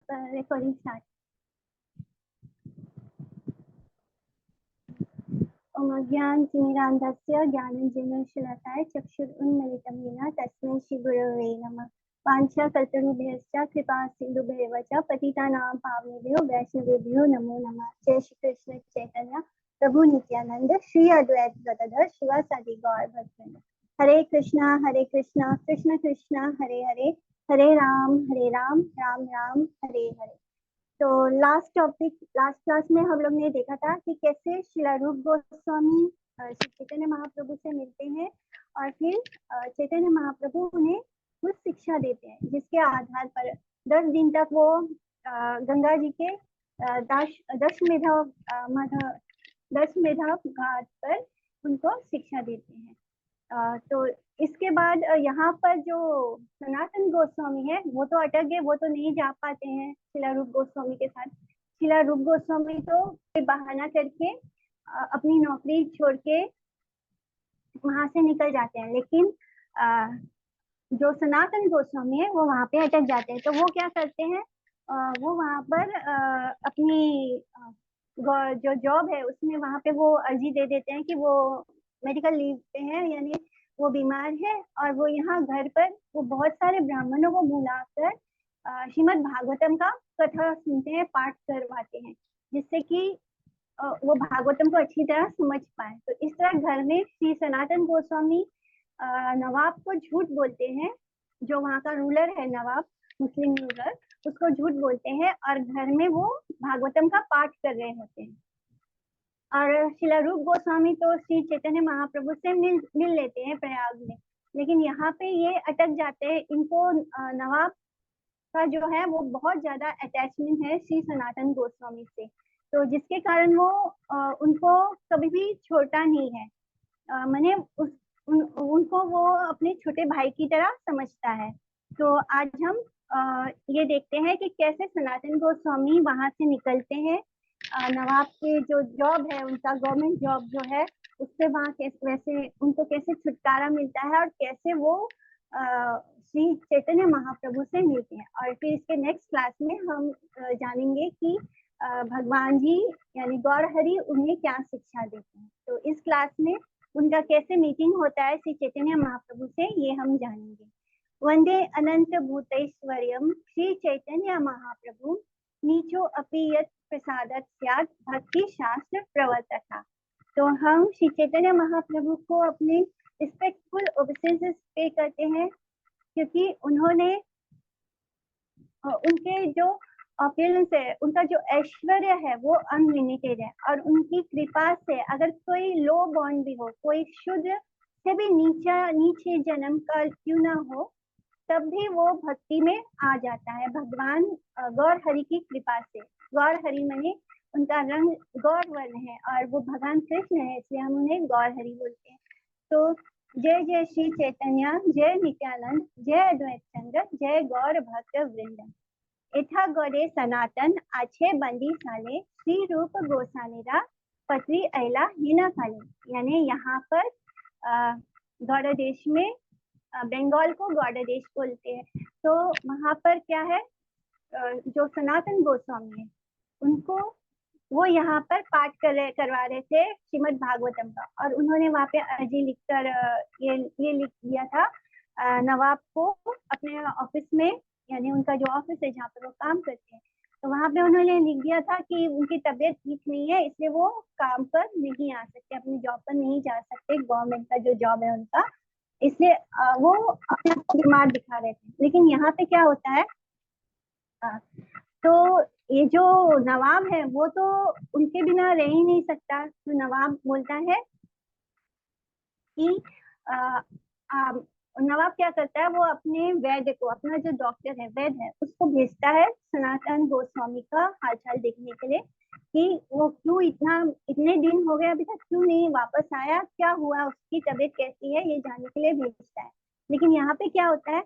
Recording start. ज्ञानतिमिरान्धस्य ज्ञानाञ्जनशलाकाय चक्षुरुन्मिलितं येन तस्मै श्रीगुरवे नमः। वाञ्छाकल्पतरुभ्यश्च कृपासिन्धुभ्येव च पतितानां पावनेभ्यो वैष्णवेभ्यो नमो नमः। जय श्री कृष्ण चैतन्य प्रभु नित्यानंद श्री अद्वैत गदाधर शिवासादि गौर भक्तवृंद। हरे कृष्णा कृष्ण कृष्णा हरे हरे, हरे राम राम राम हरे हरे। तो लास्ट क्लास में हम लोग ने देखा था कि कैसे श्रील रूप गोस्वामी श्री चैतन्य महाप्रभु से मिलते हैं और फिर चैतन्य महाप्रभु उन्हें कुछ शिक्षा देते हैं, जिसके आधार पर 10 दिन तक वो गंगा जी के दशमेधा घाट पर उनको शिक्षा देते हैं। तो इसके बाद यहाँ पर जो सनातन गोस्वामी है वो तो अटक गए, वो तो नहीं जा पाते हैं शिला रूप गोस्वामी के साथ। शिला रूप गोस्वामी तो बहाना करके अपनी नौकरी छोड़ के वहां से निकल जाते हैं, लेकिन जो सनातन गोस्वामी है वो वहां पे अटक जाते हैं। तो वो क्या करते हैं, वो वहां पर अपनी जो जॉब है उसमें वहां पे वो अर्जी दे देते हैं कि वो मेडिकल लीव पे है, यानी वो बीमार है और वो यहाँ घर पर वो बहुत सारे ब्राह्मणों को बुलाकर श्रीमद् भागवतम का कथा सुनते हैं, पाठ करवाते हैं, जिससे कि वो भागवतम को अच्छी तरह समझ पाए। तो इस तरह घर में श्री सनातन गोस्वामी नवाब को झूठ बोलते हैं, जो वहाँ का रूलर है नवाब, मुस्लिम रूलर, उसको झूठ बोलते हैं और घर में वो भागवतम का पाठ कर रहे होते हैं। और शिला रूप गोस्वामी तो श्री चैतन्य महाप्रभु से मिल लेते हैं प्रयाग में, लेकिन यहाँ पे ये अटक जाते हैं। इनको नवाब का जो है वो बहुत ज्यादा अटैचमेंट है श्री सनातन गोस्वामी से, तो जिसके कारण वो उनको कभी भी छोड़ता नहीं है, माने उनको वो अपने छोटे भाई की तरह समझता है। तो आज हम ये देखते हैं कि कैसे सनातन गोस्वामी वहां से निकलते हैं, नवाब के जो जॉब है उनका गवर्नमेंट जॉब जो है उससे वहाँ वैसे उनको कैसे छुटकारा मिलता है और कैसे वो श्री चैतन्य महाप्रभु से मिलते हैं। और फिर इसके नेक्स्ट क्लास में हम जानेंगे कि भगवान जी यानी गौर हरि उन्हें क्या शिक्षा देते हैं। तो इस क्लास में उनका कैसे मीटिंग होता है श्री चैतन्य महाप्रभु से, ये हम जानेंगे। वंदे अनंत भूतेश्वर्यम श्री चैतन्य महाप्रभु नीचो अपि यत् प्रसादत स्यात् भक्ति शास्त्र प्रवर्तक। तो हम श्री चैतन्य महाप्रभु को अपने रिस्पेक्टफुल ओबेसेंसेस पे करते हैं, क्योंकि उन्होंने उनके जो ऑपुलेंस है, उनका जो ऐश्वर्य है वो अनलिमिटेड है, और उनकी कृपा से अगर कोई लो बॉर्न भी हो, कोई शुद्र से भी नीचे जन्म का क्यों ना हो, तब भी वो भक्ति में आ जाता है भगवान गौर हरि की कृपा से। गौर हरि माने उनका रंग गौर वर्ण है और वो भगवान कृष्ण है, इसलिए हम उन्हें गौर हरि बोलते हैं। तो जय जय श्री चैतन्य, जय नित्यानंद, जय अद्वैत चंद्र, जय गौर भक्त वृंद। इथा गौरे सनातन आछे बंदी साले श्री रूप गोसालेरा पत्री अला हिना काले। यानी यहाँ पर गौड़ देश में, बंगाल को गौड़ देश बोलते हैं, तो वहाँ पर क्या है, जो सनातन गोस्वामी है उनको वो यहाँ पर पाठ करवा रहे थे श्रीमद् भागवतम का, और उन्होंने वहाँ पे अर्जी लिखकर ये लिख दिया था नवाब को अपने ऑफिस में, यानी उनका जो ऑफिस है जहाँ पर वो काम करते हैं, तो वहाँ पे उन्होंने लिख दिया था कि उनकी तबीयत ठीक नहीं है, इसलिए वो काम पर नहीं आ सकते, अपनी जॉब पर नहीं जा सकते, गवर्नमेंट का जो जॉब है उनका, इसलिए वो अपने आप को बीमार दिखा रहे थे। लेकिन यहाँ पे क्या होता है, तो ये जो नवाब है वो तो उनके बिना रह ही नहीं सकता, तो नवाब बोलता है कि नवाब क्या करता है, वो अपने वैद्य को, अपना जो डॉक्टर है, वैद्य है, उसको भेजता है सनातन गोस्वामी का हालचाल देखने के लिए कि वो क्यों इतने दिन हो गए अभी तक क्यों नहीं वापस आया, क्या हुआ, उसकी तबीयत कैसी है, ये जानने के लिए भेजता है। लेकिन यहाँ पे क्या होता है,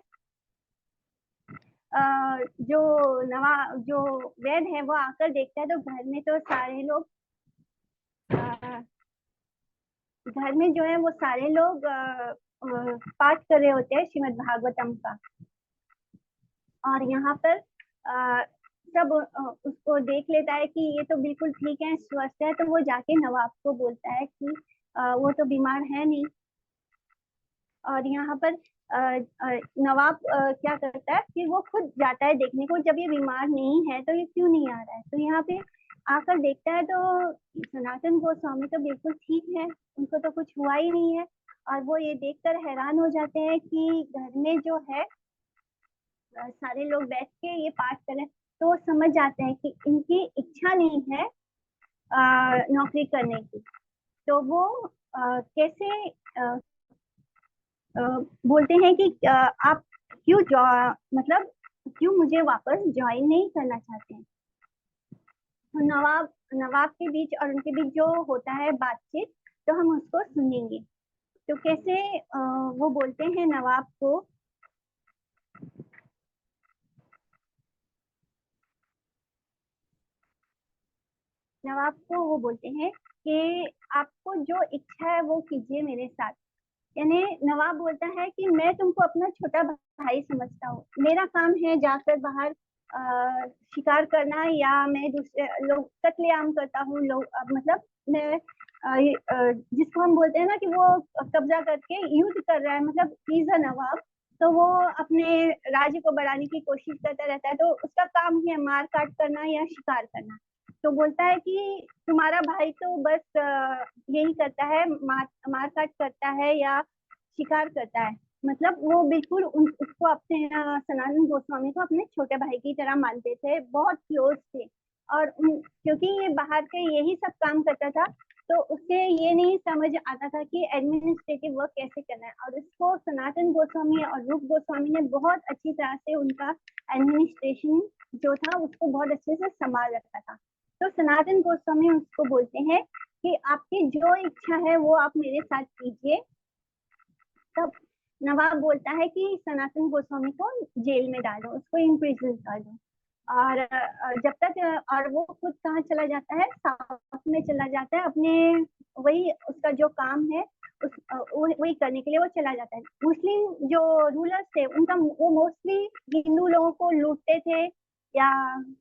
जो वैद्य है वो आकर देखता है तो घर में तो सारे लोग घर में जो है वो सारे लोग पाठ कर रहे होते हैं श्रीमद् भागवतम का, और यहाँ पर जब उसको देख लेता है कि ये तो बिल्कुल ठीक है, स्वस्थ है, तो वो जाके नवाब को बोलता है कि वो तो बीमार है नहीं। और यहाँ पर नवाब क्या करता है कि वो खुद जाता है देखने को, जब ये बीमार नहीं है तो ये क्यों नहीं आ रहा है। तो यहाँ पे आकर देखता है तो सनातन गोस्वामी तो बिल्कुल ठीक है, उनको तो कुछ हुआ ही नहीं है। और वो ये देखकर हैरान हो जाते हैं कि घर में जो है सारे लोग बैठ के ये पाठ करें, तो वो समझ जाते हैं कि इनकी इच्छा नहीं है नौकरी करने की। तो वो कैसे बोलते हैं कि आप क्यों मतलब क्यों मुझे वापस ज्वाइन नहीं करना चाहते हैं। तो नवाब नवाब के बीच और उनके बीच जो होता है बातचीत, तो हम उसको सुनेंगे। तो कैसे वो बोलते हैं नवाब को वो बोलते हैं कि आपको जो इच्छा है वो कीजिए मेरे साथ। यानी नवाब बोलता है कि मैं तुमको अपना छोटा भाई समझता हूँ, मेरा काम है जाकर बाहर शिकार करना, या मैं दूसरे लोग कत्लेआम करता हूँ लोग, मतलब मैं जिसको हम बोलते हैं ना कि वो कब्जा करके युद्ध कर रहा है, मतलब ही इज अ नवाब। तो वो अपने राज्य को बढ़ाने की कोशिश करता रहता है, तो उसका काम ही है मार काट करना या शिकार करना। तो बोलता है कि तुम्हारा भाई तो बस यही करता है, मार काट करता है या शिकार करता है। मतलब वो बिल्कुल उसको अपने सनातन गोस्वामी को अपने छोटे भाई की तरह मानते थे, बहुत क्लोज थे। और क्योंकि ये बाहर के यही सब काम करता था, तो उसे ये नहीं समझ आता था कि एडमिनिस्ट्रेटिव वर्क कैसे करना है। और इसको सनातन गोस्वामी और रूप गोस्वामी ने बहुत अच्छी तरह से उनका एडमिनिस्ट्रेशन जो था उसको बहुत अच्छे से संभाल रखा था। तो सनातन गोस्वामी उसको बोलते हैं कि आपकी जो इच्छा है वो आप मेरे साथ कीजिए। तब नवाब बोलता है कि सनातन गोस्वामी को जेल में डालो, उसको इम्प्रिजन कर दो। और जब तक और वो खुद कहाँ चला जाता है, साउथ में चला जाता है अपने, वही उसका जो काम है उस वही करने के लिए वो चला जाता है। मुस्लिम जो रूलर्स थे उनका वो मोस्टली हिंदू लोगों को लूटते थे या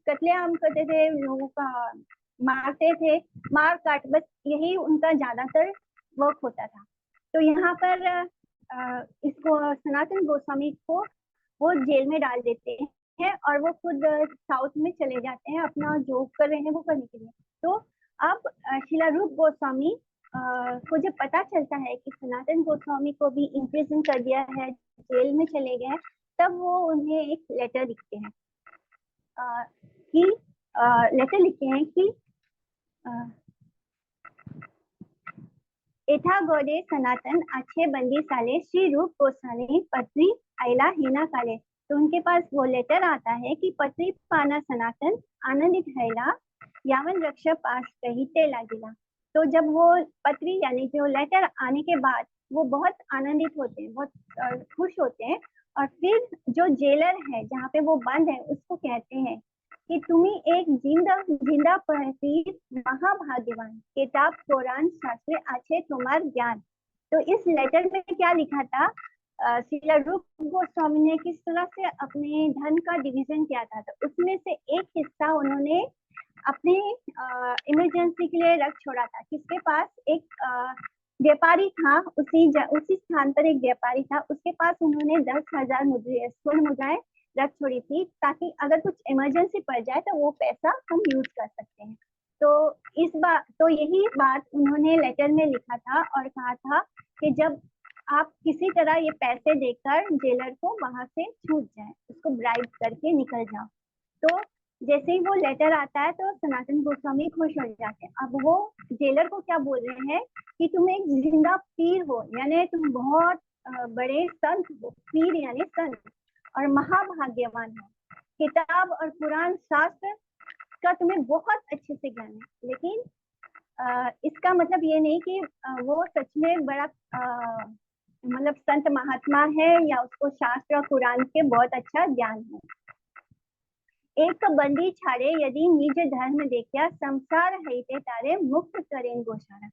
कत्लेआम करते थे, लोगों का मारते थे, मार काट, बस यही उनका ज्यादातर वर्क होता था। तो यहाँ पर इसको सनातन गोस्वामी को वो जेल में डाल देते हैं और वो खुद साउथ में चले जाते हैं अपना जो कर रहे हैं वो करने के लिए। तो अब शिला रूप गोस्वामी को जब पता चलता है कि सनातन गोस्वामी को भी इम्प्रिजन कर दिया है, जेल में चले गए, तब वो उन्हें एक लेटर लिखते हैं कि लेटर लिखते हैं कि एथा गोडे सनातन अच्छे बंदी साले श्री रूप गोस्वामी पत्री आयला हिना काले। तो उनके पास वो लेटर आता है कि पत्री पाना सनातन आनंदित हैला यावन रक्षा पास कहते लागिला। तो जब वो पत्री यानी जो लेटर आने के बाद वो बहुत आनंदित होते हैं, बहुत खुश होते हैं। और फिर जो जेलर है जहाँ पे वो बंद है उसको कहते हैं कि तुम्हें एक जिंदा प्रतीत महाभाग्यवान किताब कुरान शास्त्र अच्छे तुम्हार ज्ञान। तो इस लेटर में क्या लिखा था, श्रीला रूप गोस्वामी ने किस तरह से अपने धन का डिवीजन किया था। तो उसमें से एक हिस्सा उन्होंने अपने इमरजेंसी के लिए रख छोड़ा था। किसके पास, एक व्यापारी था, उसी स्थान पर एक व्यापारी था, उसके पास उन्होंने 10,000 स्वर्ण मुद्राएं रख छोड़ी थी, ताकि अगर कुछ इमरजेंसी पड़ जाए तो वो पैसा हम यूज कर सकते हैं। तो यही बात उन्होंने लेटर में लिखा था और कहा था कि जब आप किसी तरह ये पैसे देकर जेलर को वहां से छूट जाए, उसको ब्राइब करके निकल जाओ। तो जैसे ही वो लेटर आता है तो सनातन गोस्वामी खुश हो जाते हैं। अब वो जेलर को क्या बोल रहे हैं कि तुम एक जिंदा पीर हो, यानी तुम बहुत बड़े संत हो, पीर यानी संत, और महाभाग्यवान हो। किताब और कुरान शास्त्र का तुम्हें बहुत अच्छे से ज्ञान है, लेकिन इसका मतलब ये नहीं कि वो सच में बड़ा मतलब संत महात्मा है या उसको शास्त्र और कुरान के बहुत अच्छा ज्ञान है। एक बंदी छाड़े यदि निज धर्म देखा संसार है तारे मुक्त करें गोशारा।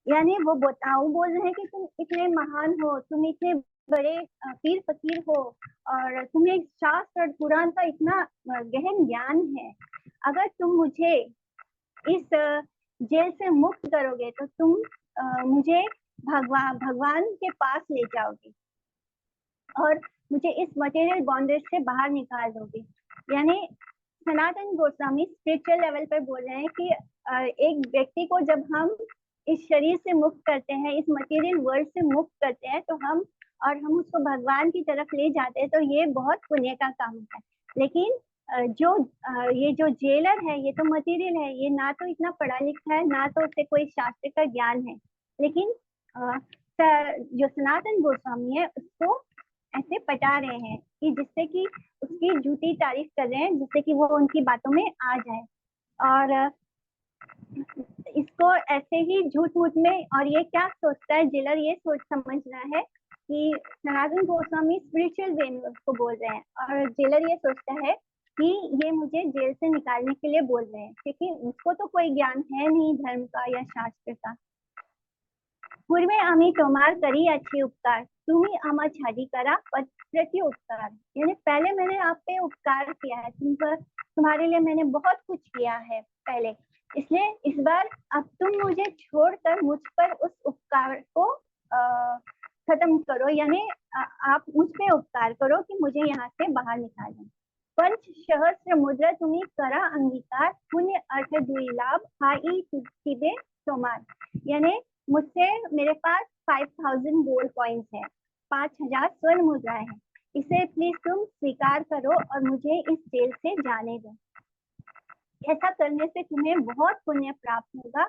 यानी वो बोल रहे हैं कि तुम इतने महान हो, तुम इतने बड़े पीर फकीर हो और तुम्हें शास्त्र और कुरान का इतना गहन ज्ञान है, मुझे इस जेल से मुक्त करोगे तो तुम मुझे भगवान के पास ले जाओगे और मुझे इस मटेरियल बॉन्डेज से बाहर निकाल दोगे। यानी सनातन गोस्वामी स्पिरिचुअल लेवल पर बोल रहे हैं कि एक व्यक्ति को जब हम इस शरीर से मुक्त करते हैं, इस मटेरियल वर्ल्ड से मुक्त करते हैं, तो हम उसको भगवान की तरफ ले जाते हैं, तो ये बहुत पुण्य का काम होता है। लेकिन ये जो जेलर है, ये तो मटेरियल है, ये ना तो इतना पढ़ा लिखा है, ना तो उसे कोई शास्त्र का ज्ञान है। लेकिन जो सनातन गोस्वामी है उसको ऐसे पटा रहे हैं कि जिससे कि उसकी झूठी तारीफ कर रहे हैं, जिससे कि वो उनकी बातों में आ जाए। और इसको ऐसे ही झूठ मूठ में, और ये क्या सोचता है जेलर, ये सोच समझ रहा है कि सनातन गोस्वामी स्पिरिचुअल वे में उसको बोल रहे हैं, और जेलर ये सोचता है कि ये मुझे जेल से निकालने के लिए बोल रहे हैं, क्योंकि उसको तो कोई ज्ञान है नहीं धर्म का या शास्त्र का। पूर्वे आमी तोमार करी अच्छी उपकार, तुम्ही आमा छाड़ी करा प्रति उपकार। यानी पहले मैंने आप पे उपकार किया है, तुम्हारे लिए मैंने बहुत कुछ किया है पहले, इसलिए इस बार अब तुम मुझे छोड़कर मुझ पर उस उपकार को खत्म करो। यानी आप मुझ पे उपकार करो कि मुझे यहाँ से बाहर निकालें। पंच सहस्त्र मुद्रा तुम्हें करा अंगीकार, पुण्य अर्थ दुई लाभ हाई तुझे तोमार। यानी मुझसे मेरे पास 5000 गोल्ड कॉइन्स है, 5000 स्वर्ण मुद्राएं हैं, इसे प्लीज तुम स्वीकार करो और मुझे इस जेल से जाने दो। ऐसा करने से तुम्हें बहुत पुण्य प्राप्त होगा,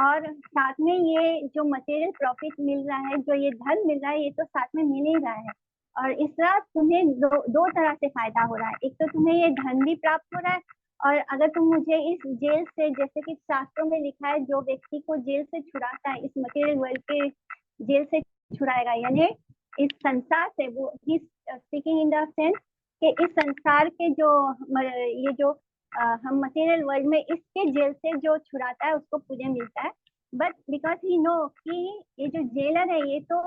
और साथ में ये जो मटेरियल प्रॉफिट मिल रहा है, जो ये धन मिल रहा है, ये तो साथ में मिल ही रहा है। और इस तरह तुम्हें दो तरह से फायदा हो रहा है। एक तो तुम्हें ये धन भी प्राप्त हो रहा है, और अगर तुम मुझे इस जेल से, जैसे कि शास्त्रों में लिखा है, जो व्यक्ति को जेल से छुड़ाता है, इस मटेरियल वर्ल्ड के जेल से छुड़ाएगा, यानी इस संसार से, वो स्पीकिंग इन द सेंस कि इस संसार के जो ये जो हम मटेरियल वर्ल्ड में इसके जेल से जो छुड़ाता है उसको पुण्य मिलता है। बट बिकॉज ही नो कि ये जो जेलर है, ये तो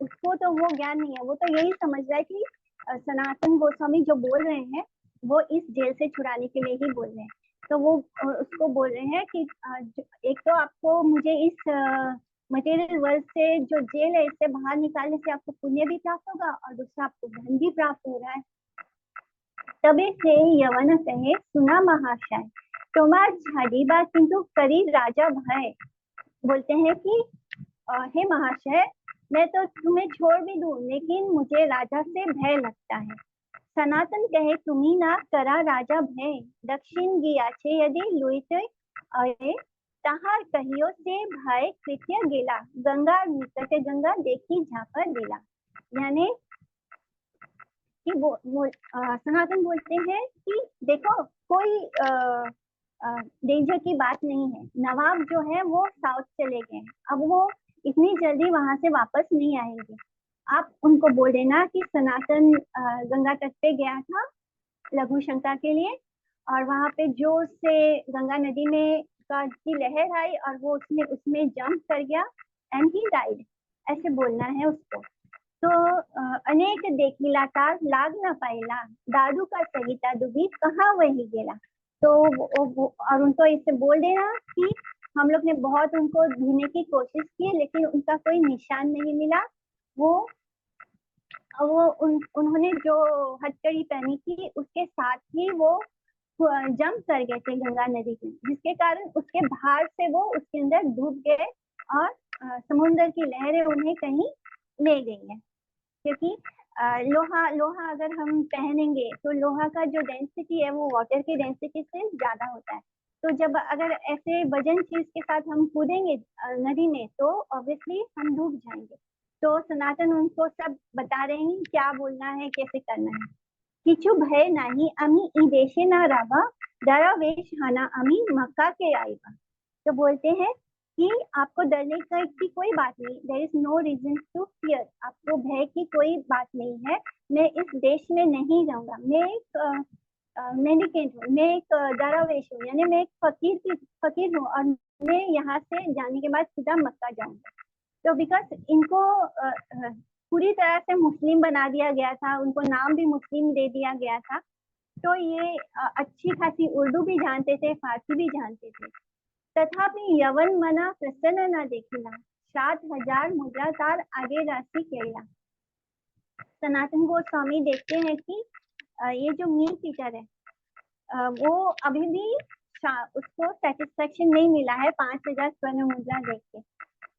उसको तो वो ज्ञान नहीं है, वो तो यही समझ रहा है कि सनातन गोस्वामी जो बोल रहे हैं वो इस जेल से छुड़ाने के लिए ही बोल रहे हैं। तो वो उसको बोल रहे हैं कि एक तो आपको मुझे इस मटेरियल वर्ल्ड से जो जेल है इससे बाहर निकालने से आपको पुण्य भी प्राप्त होगा, और दूसरा आपको धन भी प्राप्त हो रहा है। तबे से यवन कहे सुना महाशय, तोमार झाड़ीबा किंतु करी राजा भय। बोलते हैं कि हे महाशय, मैं तो तुम्हें छोड़ भी दूं, लेकिन मुझे राजा से भय लगता है। सनातन कहे तुम्ही ना करा राजा भय, दक्षिण गिया छे यदि लुईत अये, तहार कहियो से भय कृत्य गेला, गंगा निकट गंगा देखी झापर देला। यानी कि वो सनातन बोलते हैं कि देखो कोई डेंजर की बात नहीं है, नवाब जो है वो साउथ चले गए, अब वो इतनी जल्दी वहां से वापस नहीं आएंगे। आप उनको बोल देना कि सनातन गंगा तट पे गया था लघु शंका के लिए, और वहां पे जोर से गंगा नदी में की लहर आई और वो उसमें जंप कर गया एंड ही डाइड, ऐसे बोलना है उसको। तो अनेक देखिला का लाग न पाइला, दादू का सहिता दुबी कहाँ वही गेला। तो और उनको इससे बोल देना कि हम लोग ने बहुत उनको ढूंढने की कोशिश की, लेकिन उनका कोई निशान नहीं मिला। उन्होंने जो हथकड़ी पहनी थी उसके साथ ही वो जंप कर गए थे गंगा नदी में, जिसके कारण उसके भार से वो उसके अंदर डूब गए, और समुद्र की लहरें उन्हें कहीं ले गई है। क्योंकि लोहा अगर हम पहनेंगे तो लोहा का जो डेंसिटी है वो वाटर की डेंसिटी से ज्यादा होता है। तो जब अगर ऐसे वजन चीज के साथ हम कूदेंगे नदी में, तो ऑब्वियसली हम डूब जाएंगे। तो सनातन उनको सब बता रहे हैं क्या बोलना है, कैसे करना है। किचु भय नाही अमी ई देशे ना रावा, डरा वेश हाना अमी मक्का के आईबा। तो बोलते हैं कि आपको डरने की कोई बात नहीं, there is no reason to fear, आपको भय की कोई बात नहीं है। मैं इस देश में नहीं जाऊंगा, मैं एक मेडिकेट हूँ, मैं एक दरावेश हूँ, यानी मैं एक फकीर हूँ, और मैं यहाँ से जाने के बाद सीधा मक्का जाऊंगा। तो बिकॉज इनको पूरी तरह से मुस्लिम बना दिया गया था, उनको नाम भी मुस्लिम दे दिया गया था, तो ये अच्छी खासी उर्दू भी जानते थे, फारसी भी जानते थे। तथापि यवन मना प्रसन्न न देखिला, 7,000 मुद्रा तार आगे राशि केला। सनातन गोस्वामी देखते हैं कि ये जो मीन टीचर है वो अभी भी उसको सेटिस्फेक्शन नहीं मिला है 5,000 स्वर्ण मुद्रा देख के।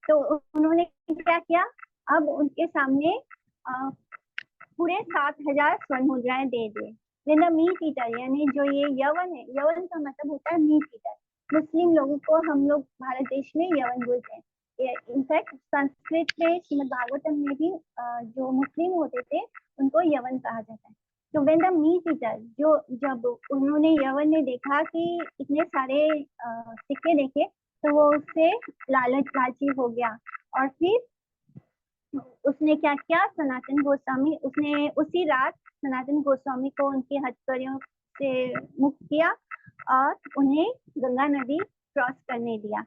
तो उन्होंने क्या किया, अब उनके सामने पूरे 7,000 स्वर्ण मुद्राएं दे दिए। लेकिन मीट ईटर यानी जो ये यवन है, यवन का मतलब होता है मीट ईटर। मुस्लिम लोगों को हम लोग भारत देश में यवन बोलते हैं। इनफैक्ट संस्कृत में श्रीमद् भागवतम में भी जो मुस्लिम होते थे उनको यवन कहा जाता है। तो व्हेन द मीट ईटर, जो जब उन्होंने यवन ने देखा कि इतने सारे सिक्के देखे, तो वो उससे लालची हो गया और फिर उसने क्या किया, सनातन गोस्वामी, उसने उसी रात सनातन गोस्वामी को उनकी हथकड़ियों से मुक्त किया और उन्हें गंगा नदी क्रॉस करने दिया।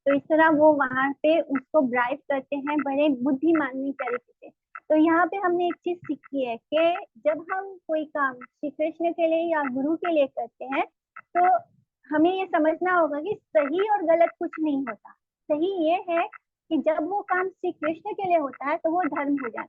तो इस तरह वो वहां पे उसको ब्राइब करते हैं बड़े बुद्धिमानी तरीके से। तो यहाँ पे हमने एक चीज सीखी है कि जब हम कोई काम श्री कृष्ण के लिए या गुरु के लिए करते हैं तो हमें ये समझना होगा कि सही और गलत कुछ नहीं होता। सही ये है कि जब वो काम श्री कृष्ण के लिए होता है तो वो धर्म हो जाता है,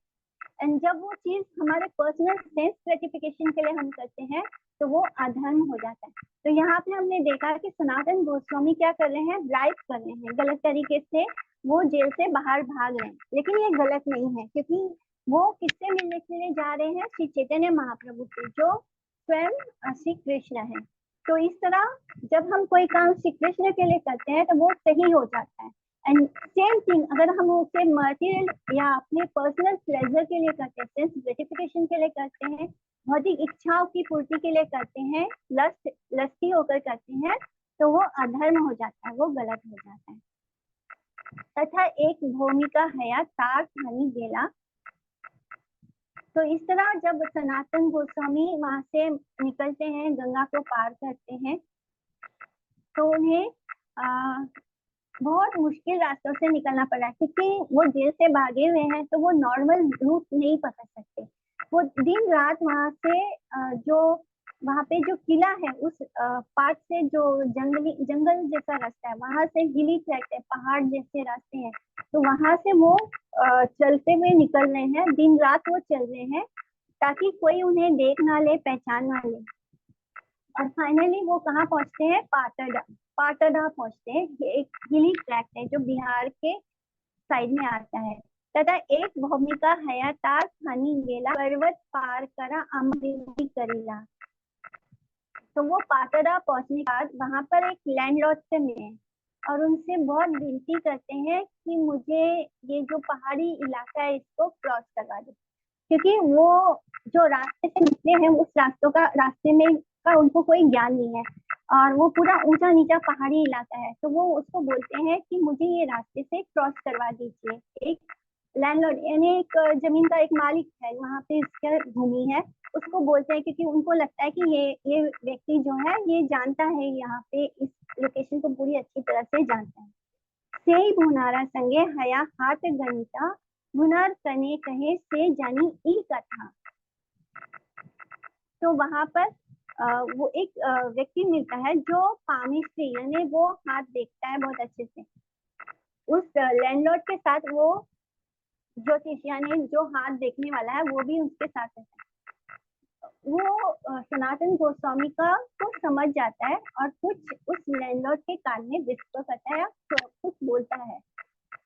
एंड जब वो चीज हमारे पर्सनल सेंस ग्रेटिफिकेशन के लिए हम करते हैं तो वो अधर्म हो जाता है। तो यहाँ पे हमने देखा कि सनातन गोस्वामी क्या कर रहे हैं, ब्राइब कर रहे हैं गलत तरीके से, वो जेल से बाहर भाग रहे हैं। लेकिन ये गलत नहीं है, क्योंकि वो किससे मिलने के लिए जा रहे हैं, श्री चैतन्य महाप्रभु से, जो स्वयं श्री कृष्ण है। तो इस तरह जब हम कोई काम श्री कृष्ण के लिए करते हैं तो वो सही हो जाता है। एंड सेम थिंग अगर हम उसे मटेरियल या अपने पर्सनल प्लेजर के लिए करते हैं, सेंस ग्रेटिफिकेशन के लिए करते हैं, भौतिक इच्छाओं की पूर्ति के लिए करते हैं, लस्टी होकर करते हैं, तो वो अधर्म हो जाता है, वो गलत हो जाता है। तथा एक भूमिका हया ताक हनी गेला। तो इस तरह जब सनातन गोस्वामी वहां से निकलते हैं, गंगा को पार करते हैं, तो उन्हें बहुत मुश्किल रास्तों से निकलना पड़ा, क्योंकि वो जेल से भागे हुए हैं तो वो नॉर्मल रूट नहीं पकड़ सकते। वो दिन रात वहां से जो वहां पे जो किला है उस पार्ट से, जो जंगल जैसा रास्ता है, वहां से हिली ट्रैक है, पहाड़ जैसे रास्ते हैं, तो वहां से वो चलते हुए निकल रहे हैं, दिन रात वो चल रहे हैं ताकि कोई उन्हें देख ना ले, पहचान ना ले। और फाइनली वो कहाँ पहुंचते हैं, पाटड़ा पहुंचते हैं। ये एक हिली ट्रैक है जो बिहार के साइड में आता है। तथा एक भूमिका हयाता खानी गेला, पर्वत पार करा अमृति करीला। तो वो पाटड़ा पहुंचने के बाद वहां पर एक लैंडलॉर्ड से मिले और उनसे बहुत विनती करते हैं कि मुझे ये जो पहाड़ी इलाका है इसको क्रॉस करवा दो, क्योंकि वो जो रास्ते से निकले हैं उस रास्ते में का उनको कोई ज्ञान नहीं है और वो पूरा ऊंचा नीचा पहाड़ी इलाका है। तो वो उसको बोलते हैं कि मुझे ये रास्ते से क्रॉस करवा दीजिए। एक लैंडलॉर्ड यानी एक जमीन का एक मालिक है, वहां पे इसका भूमि है, उसको बोलते हैं, क्योंकि उनको लगता है कि ये व्यक्ति जो है ये जानता है, यहाँ पे इस लोकेशन को पूरी अच्छी तरह से जानता है। से भुनारा संगे हया हाथ गणिता, भुनार कने कहे से जानी ई कथा। तो वहां पर वो एक व्यक्ति मिलता है जो पामिस्ट्री यानी वो हाथ देखता है बहुत अच्छे से। उस लैंडलॉर्ड के साथ वो ज्योतिष यानी जो हाथ देखने वाला है वो भी उसके साथ रहता है। वो सनातन गोस्वामी का कुछ समझ जाता है और कुछ उस लैंडलॉर्ड के कान में विस्पर करता है, तो कुछ बोलता है।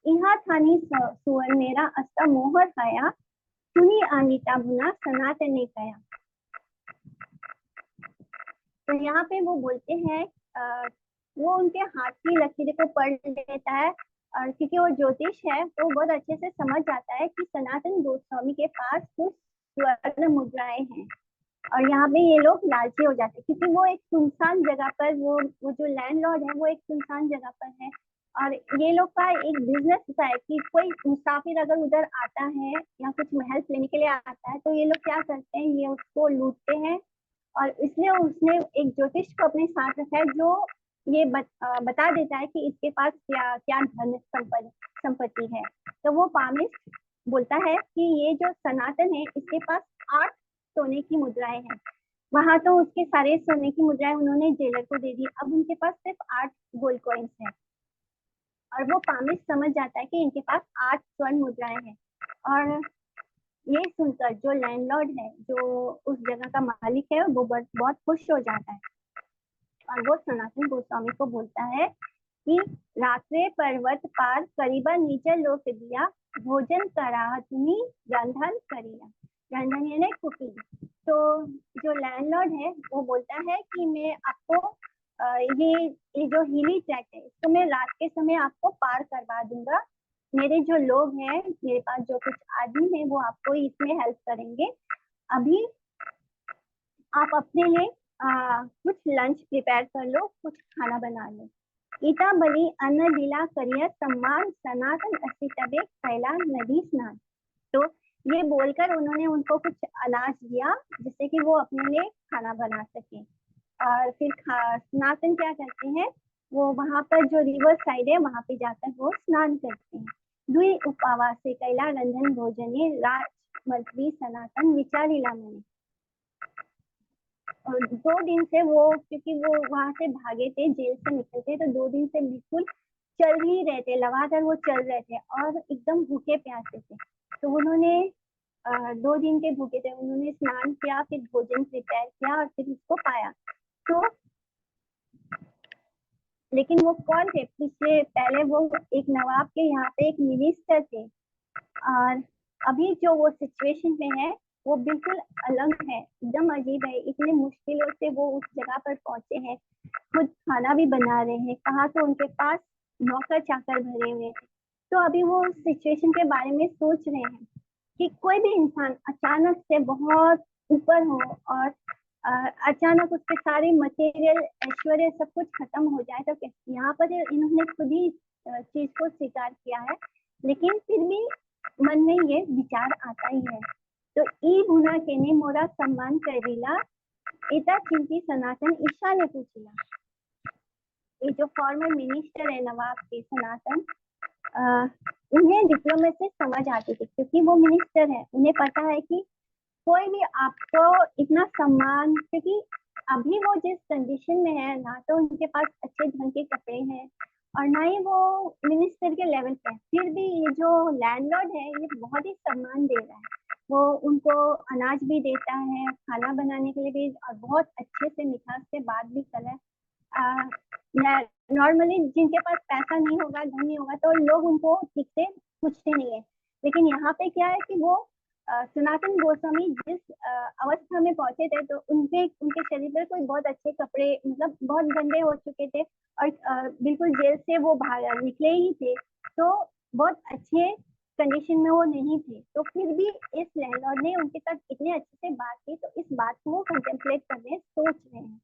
इहा थानी सुवन मेरा अस्ता मोहर हया, सुनी आनीता भुना सनातन ने कया। तो यहाँ पे वो बोलते हैं, वो उनके हाथ की लकीर को पढ़ लेता है और क्योंकि वो ज्योतिष है तो बहुत अच्छे से समझ जाता है कि सनातन गोस्वामी के पास कुछ स्वर्ण मुद्राएं हैं। और यहाँ पे ये लोग लालची हो जाते हैं, क्योंकि वो एक सुनसान जगह पर, वो जो लैंडलॉर्ड है वो एक सुनसान जगह पर है और ये लोग का एक बिजनेस होता है कि कोई मुसाफिर अगर उधर आता है या कुछ महल लेने के लिए आता है तो ये लोग क्या करते हैं, ये उसको लूटते हैं। और इसलिए उसने एक ज्योतिष को अपने साथ रखा है जो ये बता देता है कि इसके पास क्या क्या धन संपत्ति है। तो वो पामिस्ट बोलता है कि ये जो सनातन है इसके पास 8 सोने की मुद्राएं हैं। वहां तो उसके सारे सोने की मुद्राएं उन्होंने जेलर को दे दी। अब उनके पास सिर्फ 8 गोल्ड कॉइन्स है और वो पामिश समझ जाता है कि इनके पास 8 स्वर्ण मुद्राएं हैं। और ये सुनकर जो लैंडलॉर्ड है, जो उस जगह का मालिक है, वो बहुत खुश हो जाता है और वो सनातन गोस्वामी को बोलता है कि रात्रे पर्वत पार करीबन नीचे लोक दिया, भोजन करा तुम्ही रंधन करिया। रंधन यानी कुकिंग। तो जो लैंडलॉर्ड है वो बोलता है कि मैं आपको ये जो हिली ट्रैक है इसको मैं रात के समय आपको पार करवा दूंगा। मेरे जो लोग हैं, मेरे पास जो कुछ आदमी है वो आपको इसमें हेल्प करेंगे। अभी आप अपने लिए कुछ लंच प्रिपेयर कर लो, कुछ खाना बना लो। ईटा बलि अन्न लीला करिया सम्मान सनातन असी तबे कैलाश नदी स्नान। तो ये बोलकर उन्होंने उनको कुछ अनाज दिया जिससे कि वो अपने लिए खाना बना सके। और फिर सनातन क्या करते हैं, वो वहां पर जो रिवर साइड है वहां पे जाकर वो स्नान करते हैं। दुई उपवास से कैला रंजन भोजने राज मंत्री सनातन विचारिला मने। और 2 दिन से वो, क्योंकि वो वहां से भागे थे, जेल से निकले थे, तो 2 दिन से बिल्कुल चल ही रहे थे, लगातार वो चल रहे थे और एकदम भूखे प्यासे थे। तो उन्होंने 2 दिन के भूखे थे, उन्होंने स्नान किया, फिर भोजन प्रिपेयर किया और फिर उसको पाया। तो लेकिन वो कौन थे, पिछले पहले वो एक नवाब के यहाँ पे एक मिनिस्टर थे। और अभी जो वो सिचुएशन में है वो बिल्कुल अलग है, एकदम अजीब है। इतने मुश्किलों से वो उस जगह पर पहुंचे हैं, खुद खाना भी बना रहे हैं, कहाँ तो उनके पास नौकर चाकर भरे हुए थे। तो अभी वो सिचुएशन के बारे में सोच रहे हैं कि कोई भी इंसान अचानक से बहुत ऊपर हो और अचानक उसके सारे मटेरियल ऐश्वर्य सब कुछ खत्म हो जाए, तो कैसे। यहाँ पर इन्होंने खुद ही चीज को स्वीकार किया है, लेकिन फिर भी मन में ये विचार आता ही है। तो ई गुना केने मोरा सम्मान करेला, एता चिंती सनातन ईशा ने पूछिला। ये जो फॉर्मर मिनिस्टर है नवाब के, सनातन, उन्हें डिप्लोमेसी समझ आती थी क्योंकि वो मिनिस्टर है। उन्हें पता है कि कोई भी आपको इतना सम्मान, क्योंकि अभी वो जिस कंडीशन में है ना, तो उनके पास अच्छे ढंग के कपड़े हैं और ना ही वो मिनिस्टर के लेवल पे है, फिर भी ये जो लैंडलॉर्ड है ये बहुत ही सम्मान दे रहा है। वो उनको अनाज भी देता है, खाना बनाने के लिए भी, और बहुत अच्छे से मिठास से बात भी कर रहा है। नॉर्मली जिनके पास पैसा नहीं होगा, धन नहीं होगा, तो लोग उनको ठीक से पूछते नहीं है। लेकिन यहाँ पे क्या है कि वो सनातन गोस्वामी जिस अवस्था में पहुंचे थे, तो उनके शरीर पर कोई बहुत अच्छे कपड़े, मतलब बहुत गंदे हो चुके थे और बिल्कुल जेल से वो बाहर निकले ही थे, तो बहुत अच्छे कंडीशन में वो नहीं थे। तो फिर भी इस लैंडलॉर्ड ने उनके साथ इतने अच्छे से बात की, तो इस बात को वो कंटेम्पलेट करने सोच रहे हैं।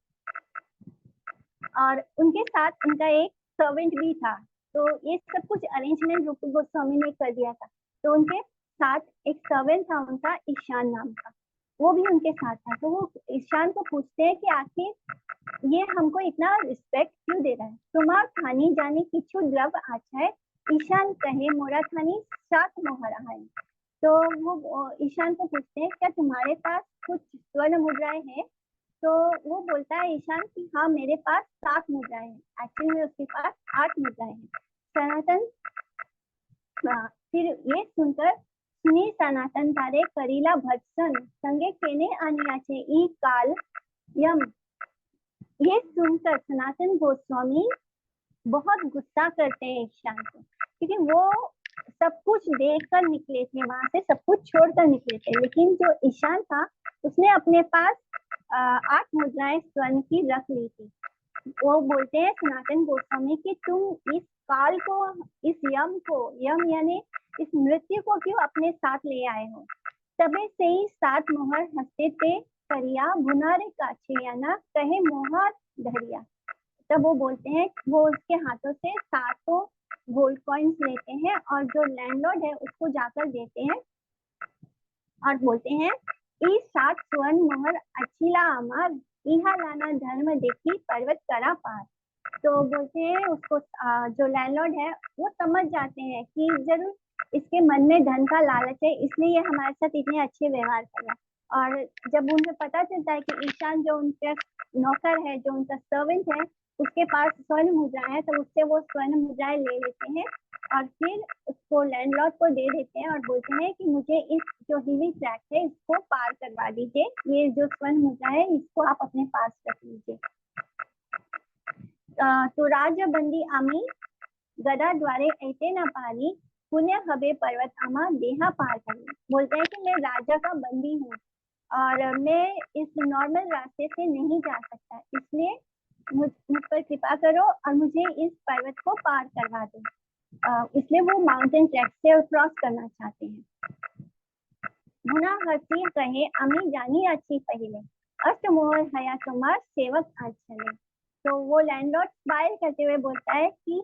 और उनके साथ उनका एक सर्वेंट भी था। तो ये सब कुछ अरेंजमेंट रूप गोस्वामी ने कर दिया था। तो उनके साथ एक सर्वेंट था उनका, ईशान नाम का, वो भी उनके साथ था। तो वो ईशान को पूछते हैं कि आखिर ये हमको इतना रिस्पेक्ट क्यों दे रहा है। तुम्हार थानी जाने किछु द्रव अच्छा है, ईशान कहे मोरा थानी सात मोहरा है। तो वो ईशान को पूछते हैं क्या तुम्हारे पास कुछ स्वर्ण मुद्राएं हैं। तो वो बोलता है ईशान कि हाँ मेरे पास 7 मुद्राएं हैं। एक्चुअली में उसके पास 8 मुद्राएं हैं। सनातन फिर ये सुनकर सुनी सनातन तारे करीला भत्सन संगे केने आनियाचे ई काल यम। ये सुनकर सनातन गोस्वामी बहुत गुस्सा करते हैं ईशान को, क्योंकि वो सब कुछ देख कर निकले थे, वहां से सब कुछ छोड़कर निकले थे। लेकिन जो ईशान था उसने अपने पास 8 मुद्राएं स्वर्ण की रख ली थी। वो बोलते हैं सनातन गोस्वामी कि तुम इस काल को, इस यम को, यम यानी इस मृत्यु को क्यों अपने साथ ले आए हो। तबे से ही 7 मोहर हंसते थे करिया भुनारे काछे याना कहे मोहर धरिया। तब वो बोलते हैं, वो उसके हाथों से 700 गोल्ड कॉइन्स लेते हैं और जो लैंडलॉर्ड है उसको जाकर देते हैं और बोलते हैं ई 7 स्वर्ण मोहर अचिला अमर इहा लाना धर्म देखी पर्वत करा पार। तो बोलते हैं उसको, जो लैंडलॉर्ड है वो समझ जाते हैं कि जरूर इसके मन में धन का लालच है, इसलिए ये हमारे साथ इतने अच्छे व्यवहार कर रहा है। और जब उन्हें पता चलता है कि ईशान जो उनका नौकर है, जो उनका सर्वेंट है, उसके पास स्वर्ण मुद्राएं है, तो उससे वो स्वर्ण मुद्राएं ले लेते हैं और फिर उसको लैंडलॉर्ड को दे देते हैं और बोलते हैं कि मुझे इस जो हिली ट्रैक है इसको पार करवा दीजिए, ये जो स्वर्ण मुद्रा है इसको आप अपने पास रख लीजिए। तो राजबंदी आमी गदाद्वारे ऐसे न पारी पुण्य हबे पर्वत आमा देहा पार करी। बोलते हैं कि मैं राजा का बंदी हूँ और मैं इस नॉर्मल रास्ते से नहीं जा सकता, इसलिए मुझ पर कृपा करो और मुझे इस पर्वत को पार करवा दो। इसलिए वो माउंटेन ट्रैक से क्रॉस करना चाहते हैं। गुना हसी कहे अमी जानी अच्छी पहले अष्टमोहर हया कुमार सेवक आज चले। तो वो लैंडलॉर्ड स्माइल करते हुए बोलता है कि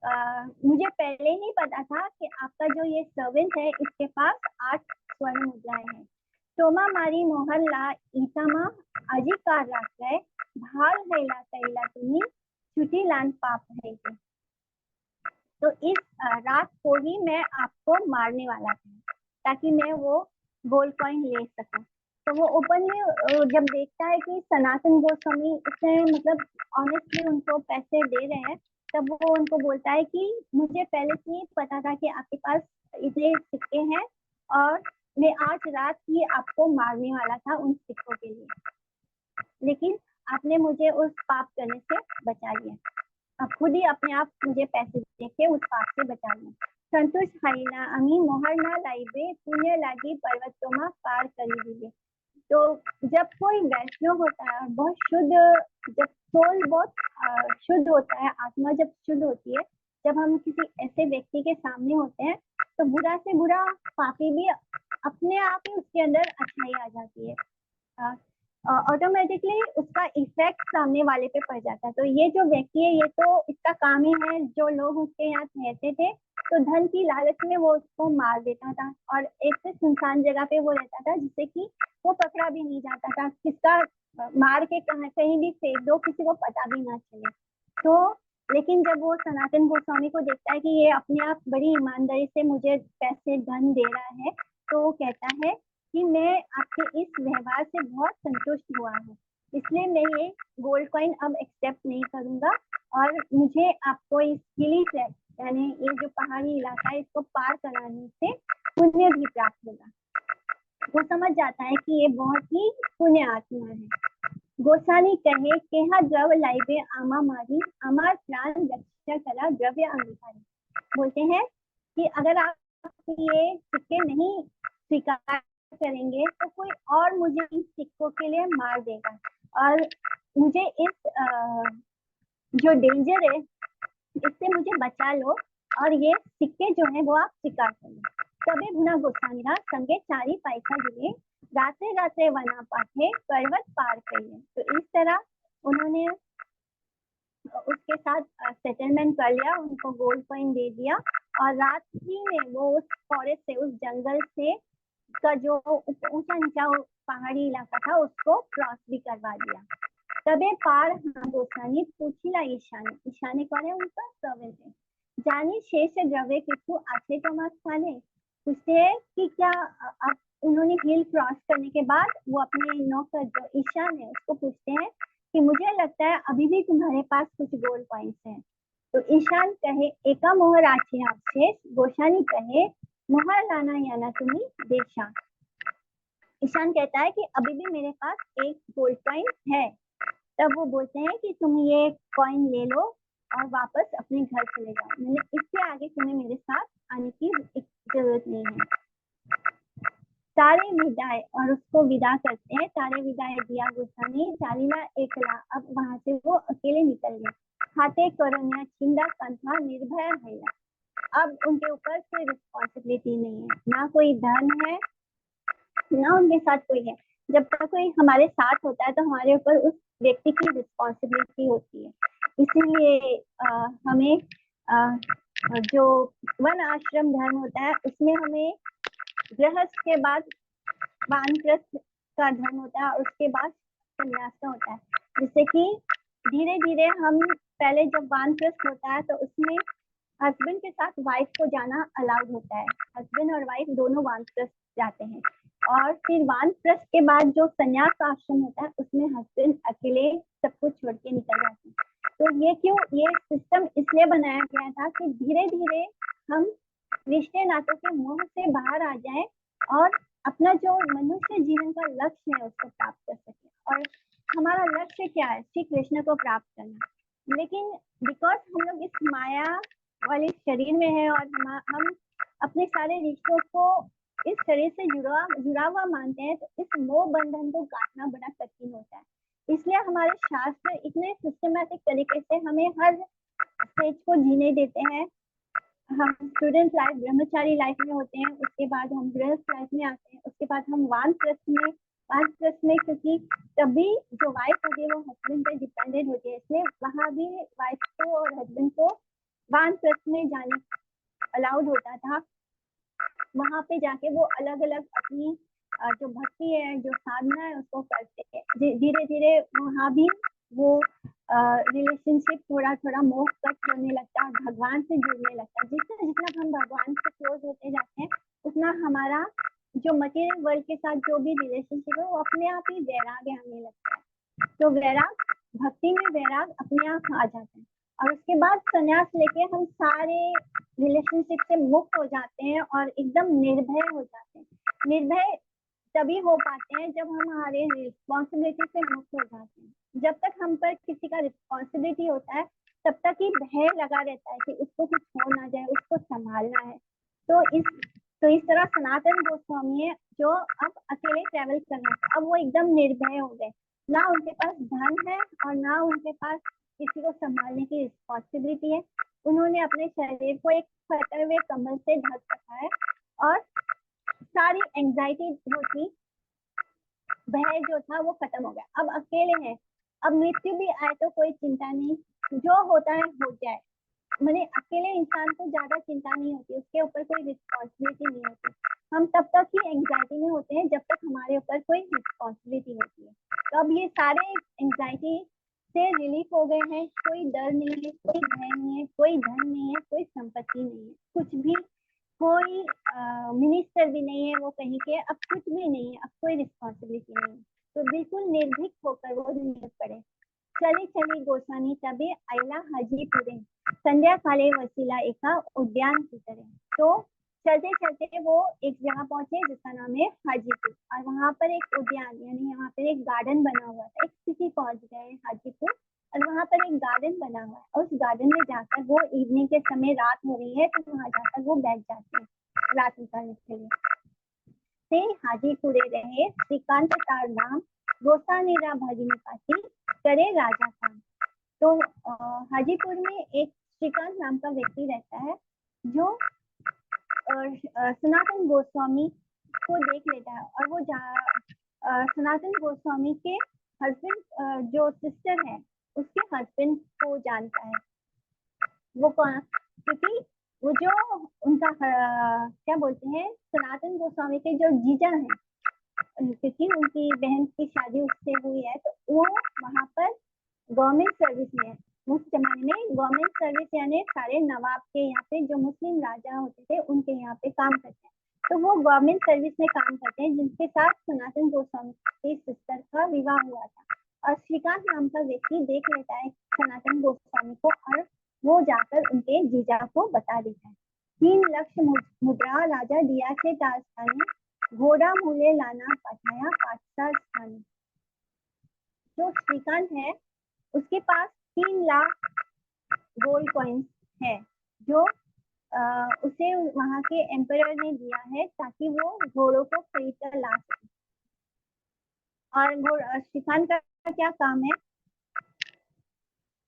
मुझे पहले ही पता था कि आपका जो ये सर्वेंट है इसके पास 8 स्वर्ण मुद्राएं हैं। तोमा मारी मोहल्ला ईसामा अजिकार रास्ते भाल हैला कैला तुम्ही छुटी लान पाप है। तो इस रात को ही मैं आपको मारने वाला था ताकि मैं वो गोल्ड कॉइन ले सकूं। तो वो ओपनली जब देखता है कि सनातन गोस्वामी उसने मतलब ऑनेस्टली उनको पैसे दे रहे हैं, तब वो उनको बोलता है कि मुझे पहले से ही पता था कि आपके पास इतने सिक्के हैं और मैं आज रात ही आपको मारने वाला था उन सिक्कों के लिए, लेकिन आपने मुझे उस पाप करने से बचा लिया। अब खुद ही अपने आप मुझे पैसे देके उस पाप से बचा लिया। संतोष हरिना अमी मोहरना लाइबे पुण्य लागी पर्वतोमा पार करी दिले। तो जब कोई वैष्णव होता है बहुत शुद्ध, जब सोल बहुत शुद्ध होता है, आत्मा जब शुद्ध होती है, जब हम किसी ऐसे व्यक्ति के सामने होते हैं तो बुरा से बुरा पापी भी अपने आप ही उसके अंदर अच्छाई आ जाती है, ऑटोमेटिकली उसका इफेक्ट सामने वाले पे पड़ जाता है। तो ये जो व्यक्ति है ये तो इसका काम ही है, जो लोग उसके यहाँ ठहरते थे तो धन की लालच में वो उसको मार देता था और एक से सुनसान जगह पे वो रहता था जिससे कि वो पकड़ा भी नहीं जाता था, किसका मार के कहीं भी फेंक दो, किसी को पता भी ना चले। तो लेकिन जब वो सनातन गोस्वामी को देखता है कि ये अपने आप बड़ी ईमानदारी से मुझे पैसे धन दे रहा है, तो वो कहता है कि मैं आपके इस व्यवहार से बहुत संतुष्ट हुआ हूँ, इसलिए मैं ये गोल्ड कॉइन अब एक्सेप्ट नहीं करूंगा और मुझे आपको इस हिली ट्रैक यानी ये जो पहाड़ी इलाका है इसको पार कराने से पुण्य भी प्राप्त होगा। वो समझ जाता है कि ये बहुत ही पुण्य आत्मा है। गोसानी कहे केहा द्रव लाइबे आमा मारी अमार प्राण रक्षा करा द्रव्य अंगीकारी। बोलते हैं कि अगर आप ये सिक्के नहीं स्वीकार करेंगे तो कोई और मुझे इन सिक्कों के लिए मार देगा और मुझे इस जो डेंजर है इससे मुझे बचा लो और ये सिक्के जो है वो आप स्वीकार करें। तबे भुना गोसानी संगे चारी पैसा दिए रात्रे रात्रे वना पाठे पर्वत पार करिए। तो इस तरह उन्होंने उसके साथ सेटलमेंट कर लिया, उनको गोल्ड कॉइन दे दिया और रात ही में वो उस फॉरेस्ट से, उस जंगल से का जो ऊंचा नीचा पहाड़ी इलाका था उसको क्रॉस भी करवा दिया। तबे पार गोसानी पूछिला ईशानी, ईशानी कौन है? उनका सर्वेंट है। जानी शेष द्रव्य किसको आछे तो स्थाने, पूछते हैं कि क्या अब उन्होंने हिल क्रॉस करने के बाद वो अपने नौकर जो ईशान है उसको पूछते हैं कि मुझे लगता है अभी भी तुम्हारे पास कुछ गोल्ड कॉइन्स हैं। तो ईशान कहे एका मोहर आछे अवशेष, गोसानी कहे मोहर लाना याना तुम्ही देशा। ईशान कहता है कि अभी भी मेरे पास एक गोल्ड कॉइन है। तब वो बोलते हैं कि तुम ये कॉइन ले लो और वापस अपने घर चले जाओ, मैंने इससे आगे तुम्हें मेरे साथ आने की जरूरत नहीं है। तारे विदाई और उसको विदा करते हैं। तारे विदाई दिया गोसानी चालीला एकला, अब वहां से वो अकेले निकल गए। खाते करोनिया छिंदा कंथा निर्भय है, अब उनके ऊपर कोई रिस्पॉन्सिबिलिटी नहीं है, ना कोई धन है ना उनके साथ कोई है। जब तक कोई हमारे साथ होता है तो हमारे ऊपर उस व्यक्ति की रिस्पॉन्सिबिलिटी होती है। इसीलिए हमें जो वन आश्रम धर्म होता है उसमें हमें गृहस्थ के बाद वानप्रस्थ का धर्म होता है और उसके बाद संन्यास का होता है, जिससे कि धीरे धीरे हम पहले जब वानप्रस्थ होता है तो उसमें हस्बैंड के साथ वाइफ को जाना अलाउड होता है, हस्बैंड और वाइफ दोनों वानप्रस्थ जाते हैं। और फिर वानप्रस्थ के बाद जो संन्यास आश्रम होता है उसमें हस्बैंड अकेले सब कुछ छोड़ के निकल जाते हैं। तो ये सिस्टम इसलिए बनाया गया था कि धीरे धीरे हम रिश्ते नातों के मोह से बाहर आ जाए और अपना जो मनुष्य जीवन का लक्ष्य है उसको प्राप्त कर सके। और हमारा लक्ष्य क्या है? श्री कृष्ण को प्राप्त करना। लेकिन बिकॉज हम लोग इस माया वाले शरीर में है और हम अपने सारे रिश्तों को इस शरीर से जुड़ा हुआ मानते हैं, तो इस मोह बंधन को काटना बड़ा कठिन होता है। इसलिए हमारे शास्त्र इतने सिस्टमैटिक तरीके से हमें हर स्टेज को जीने देते हैं। हम स्टूडेंट लाइफ, ब्रह्मचारी लाइफ में होते हैं, उसके बाद हम गृहस्थ लाइफ में आते हैं, उसके बाद हम वानप्रस्थ में क्योंकि तभी जो वाइफ होती है वो हस्बैंड पे डिपेंडेंट होती है, इसलिए वहां भी वाइफ को और हस्बैंड को वानप्रस्थ में जाने अलाउड होता था। वहां पे जाके वो अलग अलग अपनी जो भक्ति है, जो साधना है उसको करते हैं। धीरे धीरे वहां भी वो रिलेशनशिप थोड़ा थोड़ा मोह कट होने लगता है, भगवान से जुड़ने लगता है। जितना जितना हम भगवान से क्लोज होते जाते हैं उतना हमारा जो मटेरियल वर्ल्ड के साथ जो भी रिलेशनशिप है वो अपने आप ही वैराग्य आने लगता है। तो वैराग, भक्ति में वैराग अपने आप आ जाता है और उसके बाद संन्यास लेके हम सारे रिलेशनशिप से मुक्त हो जाते हैं और एकदम निर्भय हो जाते हैं। निर्भय तभी हो पाते हैं जब हम हमारे रिस्पॉन्सिबिलिटी से मुक्त हो जाते हैं। जब तक हम पर किसी का रिस्पॉन्सिबिलिटी होता है तब तक ही भय लगा रहता है कि उसको कुछ हो ना जाए, उसको संभालना है। तो इस तरह सनातन गोस्वामी है जो अब अकेले ट्रेवल करना था। अब वो एकदम निर्भय हो गए, ना उनके पास धन है और ना उनके पास किसी को संभालने की रिस्पॉन्सिबिलिटी है। उन्होंने अपने शरीर को एक फटे हुए कम्बल से ढक रखा है और सारी एंजाइटी जो थी, भय जो था वो खत्म हो गया। अब अकेले हैं, अब मृत्यु भी आए तो कोई चिंता नहीं, जो होता है हो जाए। मैंने अकेले इंसान को ज्यादा चिंता नहीं होती, उसके ऊपर कोई रिस्पॉन्सिबिलिटी नहीं होती। हम तब तक ही एंजाइटी में होते हैं जब तक हमारे ऊपर कोई रिस्पॉन्सिबिलिटी होती है। तो अब ये सारे एंजाइटी से रिलीफ हो गए हैं। कोई डर नहीं है, कोई भय नहीं है, कोई धन नहीं है, कोई संपत्ति नहीं है, कुछ भी, कोई मिनिस्टर भी नहीं है वो कहीं के, अब कुछ भी नहीं है, अब कोई रिस्पॉन्सिबिलिटी नहीं है। तो बिल्कुल निर्भीक होकर वो निकल पड़े। चली चली गोसानी तबे आयला हाजीपुरे, संध्या काले वसीला एका उद्यान की तरह। तो चलते चलते वो एक जगह पहुंचे जिसका नाम है हाजीपुर, और वहां पर एक उद्यान यानी यहाँ पर एक गार्डन बना हुआ था। एक सिटी पहुंच गए हाजीपुर और वहां पर एक गार्डन बना हुआ है, और उस गार्डन में जाकर वो इवनिंग के समय, रात हो रही है तो वहां जाकर वो बैठ जाते हैं रात बिताने के लिए। से हाजीपुरे रहे श्रीकांत तार नाम, गोसानीरा भगिनी पाती करे राजा काम। तो हाजीपुर में एक श्रीकांत नाम का व्यक्ति रहता है जो सनातन गोस्वामी को देख लेता है, और वो सनातन गोस्वामी के हस्बैंड जो सिस्टर है उसके हस्बैंड को जानता है। वो कौन? क्योंकि वो जो उनका क्या बोलते हैं, सनातन गोस्वामी के जो जीजा हैं, क्योंकि उनकी बहन की शादी उससे हुई है, तो वो वहां पर गवर्नमेंट सर्विस में है। उस जमाने में गवर्नमेंट सर्विस यानी सारे नवाब के यहाँ पे जो मुस्लिम राजा होते थे उनके यहाँ पे काम करते हैं। तो वो गवर्नमेंट सर्विस में काम करते हैं, जिनके साथ सनातन गोस्वामी की सिस्टर का विवाह हुआ था। और श्रीकांत नाम का व्यक्ति देख लेता है सनातन गोस्वामी को, और वो जाकर उनके जीजा को बता देता है। 3 लाख मुद्रा राजा दिया के राजस्थानी, घोड़ा मूल्य लाना पठाया पाठशाल स्थानी। जो श्रीकांत है उसके पास 3 लाख गोल्ड कॉइन्स है जो उसे वहां के एम्परर ने दिया है ताकि वो घोड़ों को खरीद कर ला सके। और श्रीकांत का क्या काम है?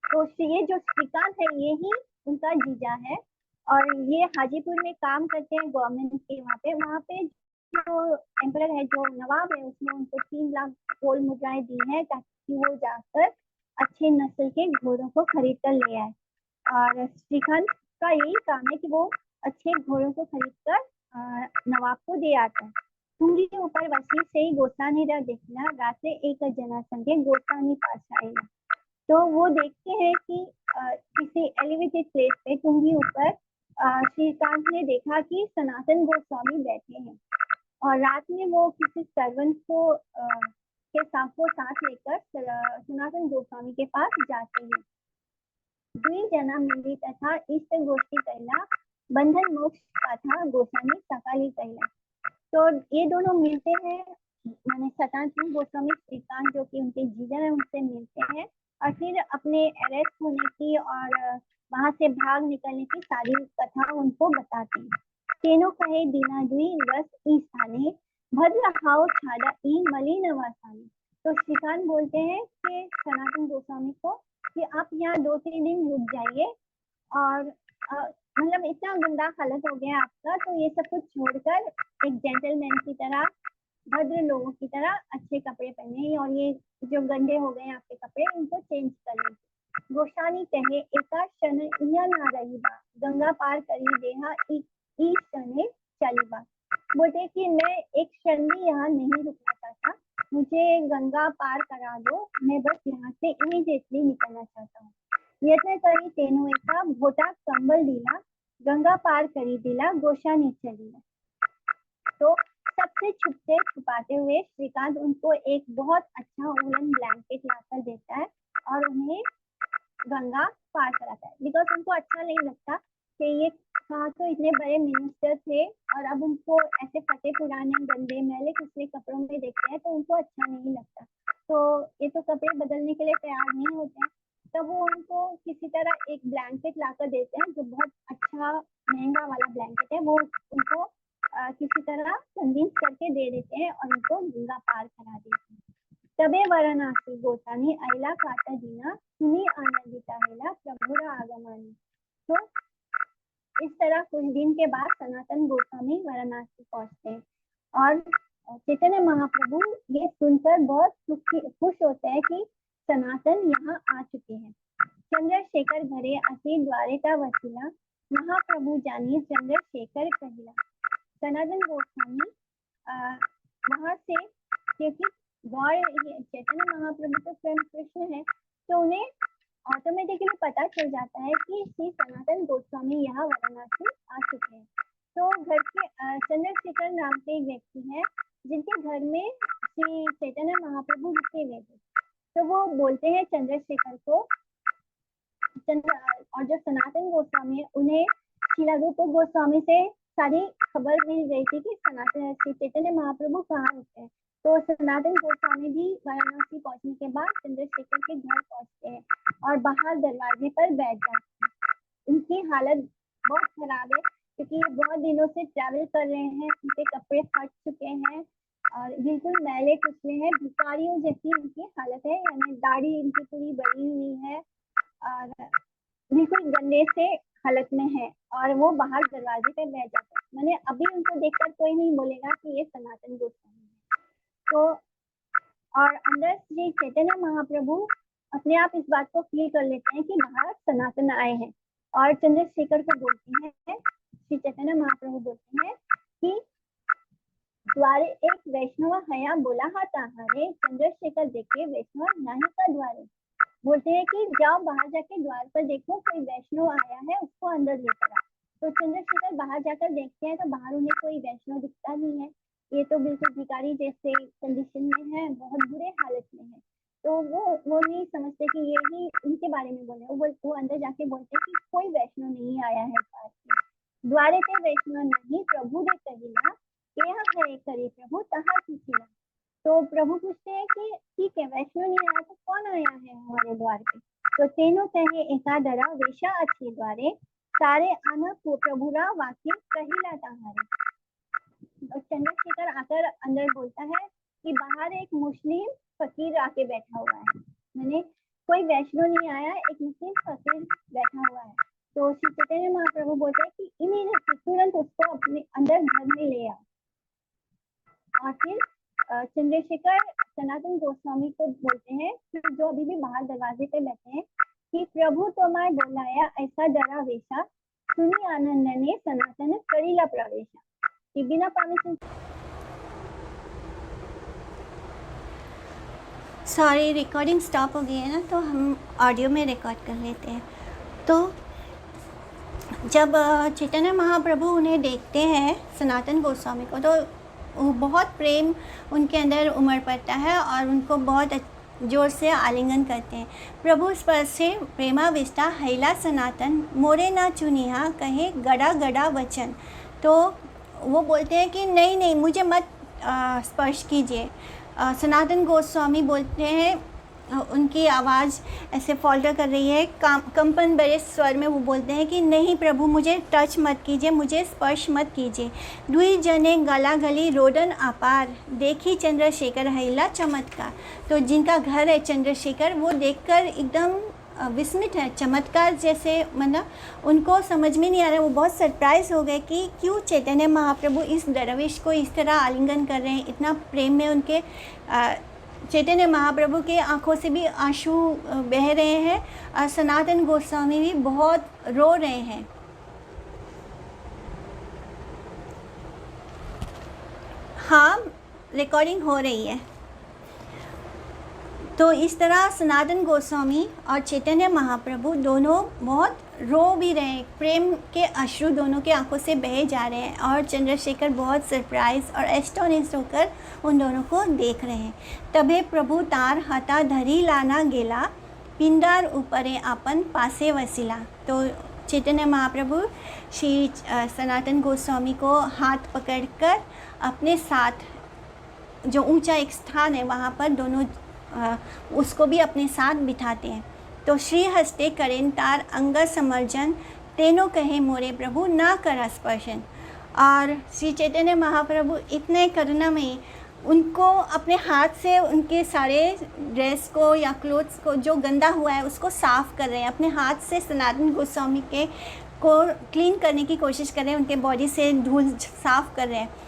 तो ये जो श्रीकांत है ये ही उनका जीजा है, और ये हाजीपुर में काम करते हैं गवर्नमेंट के। वहाँ पे जो एम्परर है, जो नवाब है, उसने उनको 3 लाख गोल्ड मुद्राएं दी है ताकि वो जाकर अच्छे नस्ल के घोड़ों को खरीद कर ले आए। और श्रीकांत का यही काम है कि वो अच्छे घोड़ों को खरीद कर नवाब को दे आता है। तुंगी के ऊपर वसी से गोसानी देखना, रात्रे एक जना संगे गोसानी पास आएगा। तो वो देखते हैं कि किसी एलिवेटेड प्लेस पे टुंगी ऊपर श्रीकांत ने देखा कि सनातन गोस्वामी बैठे हैं, और रात में वो किसी सर्वेंट को के साथ वो साथ लेकर सनातन गोस्वामी के पास जाते हैं। द्विजना मिली तथा इष्ट गोष्ठी कैला, बंधन मोक्ष कथा गोस्वामी सकाली कैला। तो ये दोनों मिलते हैं, माने सनातन गोस्वामी श्रीकांत जो कि उनके जीजन है उनसे मिलते हैं और फिर अपने अरेस्ट होने की और वहां से भाग निकलने की सारी कथा उनको बताते हैं। तेनो कहे दीना दुई रस ई स्थाने, भद्र हाओ छाड़ा ई मलिन वासाने। तो श्रीकांत बोलते हैं कि सनातन गोस्वामी को कि आप यहाँ 2-3 दिन रुक जाइए और मतलब इतना गंदा हालत हो गया आपका, तो ये सब कुछ छोड़कर एक जेंटलमैन की तरह, भद्र लोगों की तरह अच्छे कपड़े पहने और ये जो गंदे हो गए आपके कपड़े इनको चेंज कर लीजिए। गोसानी कहे एका क्षण इया ना रही बा, गंगा पार करी देहा ई क्षणे चली बा। बोलते कि मैं एक क्षण भी यहाँ नहीं रुकना चाहता, मुझे गंगा पार करा दो, मैं बस यहाँ से इमीडिएटली निकलना चाहता हूँ। यत्न करी तेनो एका भोटा कंबल दिला, गंगा पार करी दिला गोसानी चली। तो सबसे छुपते छुपाते हुए श्रीकांत उनको एक बहुत अच्छा वूलन ब्लैंकेट लाकर देता है और उन्हें गंगा पार कराता है। बिकॉज उनको अच्छा नहीं लगता कि ये कहा तो इतने बड़े मिनिस्टर थे और अब उनको ऐसे फटे पुराने गंदे मैले कुचले कपड़ों में देखते हैं तो उनको अच्छा नहीं लगता। तो ये तो कपड़े बदलने के लिए तैयार नहीं होते हैं, तब वो उनको किसी तरह एक ब्लैंकेट लाकर देते हैं जो बहुत अच्छा महंगा वाला ब्लैंकेट है, वो उनको किसी तरह कन्विंस करके दे देते हैं और उनको गंगा पार करा देते हैं। तबे वाराणसी गोसानी अला काटा दीना, सुनी आनंदिता हेला प्रभुरा आगमनी। तो इस तरह कुछ दिन के बाद सनातन गोस्वामी वाराणसी पहुंचते हैं और चैतन्य महाप्रभु ये सुनकर बहुत खुश होते हैं कि सनातन यहाँ आ चुके हैं। चंद्रशेखर घरे असी द्वारिका वसीला, महाप्रभु जानी चंद्रशेखर कहिला। सनातन गोस्वामी वहां से, क्योंकि चैतन्य महाप्रभु तो स्वयं कृष्ण है, तो उन्हें ऑटोमेटिकली पता चल जाता है कि श्री सनातन गोस्वामी यहाँ वाराणसी आ चुके हैं। तो घर के चंद्रशेखर नाम के एक व्यक्ति हैं जिनके घर में श्री चैतन्य महाप्रभु रुके हुए थे, तो वो बोलते हैं चंद्रशेखर को, और जो सनातन गोस्वामी है उन्हें श्रीला रूप गोस्वामी से सारी खबर मिल गई थी कि सनातन श्री चैतन्य महाप्रभु कहाँ रुके हैं। तो सनातन गोस्वामी भी वाराणसी पहुंचने के बाद चंद्रशेखर के घर पहुंचते हैं और बाहर दरवाजे पर बैठ जाते हैं। उनकी हालत बहुत खराब है क्योंकि ये बहुत दिनों से ट्रैवल कर रहे हैं, उनके कपड़े फट चुके हैं और बिल्कुल मैले कुचले हैं, भिखारियों जैसी उनकी हालत है, यानी दाढ़ी इनकी पूरी बड़ी हुई है और बिल्कुल गंदे से हालत में है और वो बाहर दरवाजे पे बैठ जाते हैं। मैंने अभी उनको देखकर कोई नहीं बोलेगा कि ये सनातन गोस्वामी है। तो और अंदर श्री चैतन्य महाप्रभु अपने आप इस बात को फील कर लेते हैं कि बाहर सनातन आए हैं और चंद्रशेखर को बोलते हैं, श्री चैतन्य महाप्रभु बोलते हैं कि द्वारे एक वैष्णव हया बोला हा ताहारे, चंद्रशेखर देखे वैष्णव नहीं का द्वारे। बोलते हैं कि जाओ बाहर जाके द्वार पर देखो कोई वैष्णव आया है, उसको अंदर लेकर आओ। तो चंद्रशेखर बाहर जाकर देखते हैं तो बाहर उन्हें कोई वैष्णव दिखता नहीं है, ये तो बिल्कुल भिखारी जैसे कंडीशन में है, बहुत बुरे हालत में है। तो वो नहीं समझते कि ये ही उनके बारे में बोल रहे हैं। वो अंदर जाके बोलते हैं कि कोई वैष्णव नहीं आया है पास में। द्वारे पे वैष्णव नहीं प्रभु दे कहिला, यह है करी प्रभु तहा किसिला। तो प्रभु पूछते हैं कि ठीक है वैष्णव नहीं आया तो कौन आया है हमारे द्वार पे। तो तेनो कहे एकादरा वेशा अच्छे द्वारे, सारे आना को प्रभुरा वाक्य कहिला ताहारे। तो चंद्रशेखर आकर अंदर बोलता है कि बाहर एक मुस्लिम फकीर आके बैठा हुआ है, मैंने कोई वैष्णव नहीं आया, एक मुस्लिम फकीर बैठा हुआ है। तो श्री चैतन्य महाप्रभु बोलते हैं कि इमीडिएटली तुरंत उसको अपने अंदर घर में ले आओ। और फिर चंद्रशेखर सनातन गोस्वामी को बोलते हैं जो अभी भी बाहर दरवाजे पे बैठे हैं कि प्रभु तुम्हारे बोलाया ऐसा डरा वेशा, सुनी आनंद ने सनातन करीला प्रवेशा। कि बिना परमिशन सारी रिकॉर्डिंग स्टॉप हो गई है ना, तो हम ऑडियो में रिकॉर्ड कर लेते हैं। तो जब चैतन्य महाप्रभु उन्हें देखते हैं सनातन गोस्वामी को, तो वो बहुत प्रेम उनके अंदर उमड़ पड़ता है और उनको बहुत जोर से आलिंगन करते हैं। प्रभु स्पर्श से प्रेमाविष्टा हैला सनातन मोरे ना चुनिया कहे गड़ा गड़ा वचन। तो वो बोलते हैं कि नहीं नहीं मुझे मत स्पर्श कीजिए। सनातन गोस्वामी बोलते हैं, उनकी आवाज़ ऐसे फॉल्टर कर रही है, कंपन भरे स्वर में वो बोलते हैं कि नहीं प्रभु मुझे टच मत कीजिए, मुझे स्पर्श मत कीजिए। दुई जने गला गली रोडन अपार देखी चंद्रशेखर हैला चमत्कार। तो जिनका घर है चंद्रशेखर, वो देखकर एकदम विस्मित है, चमत्कार जैसे, मतलब उनको समझ में नहीं आ रहा। वो बहुत सरप्राइज हो गए कि क्यों चैतन्य महाप्रभु इस दरवेश को इस तरह आलिंगन कर रहे हैं, इतना प्रेम में उनके चैतन्य महाप्रभु के आंखों से भी आंसू बह रहे हैं और सनातन गोस्वामी भी बहुत रो रहे हैं। हाँ, रिकॉर्डिंग हो रही है। तो इस तरह सनातन गोस्वामी और चैतन्य महाप्रभु दोनों बहुत रो भी रहे हैं, प्रेम के अश्रु दोनों के आंखों से बहे जा रहे हैं और चंद्रशेखर बहुत सरप्राइज और एस्टोनिश्ड होकर उन दोनों को देख रहे हैं। तबे प्रभु तार हाथा धरी लाना गेला पिंडार ऊपरे आपन पासे वसीला। तो चैतन्य महाप्रभु श्री सनातन गोस्वामी को हाथ पकड़कर अपने साथ जो ऊंचा एक स्थान है वहाँ पर दोनों उसको भी अपने साथ बिठाते हैं। तो श्री हस्ते करें तार अंग समर्जन तेनो कहे मोरे प्रभु ना कर स्पर्शन। और श्री चैतन्य महाप्रभु इतने करुणामयी उनको अपने हाथ से उनके सारे ड्रेस को या क्लोथ्स को जो गंदा हुआ है उसको साफ़ कर रहे हैं, अपने हाथ से सनातन गोस्वामी के को क्लीन करने की कोशिश कर रहे हैं, उनके बॉडी से धूल साफ़ कर रहे हैं।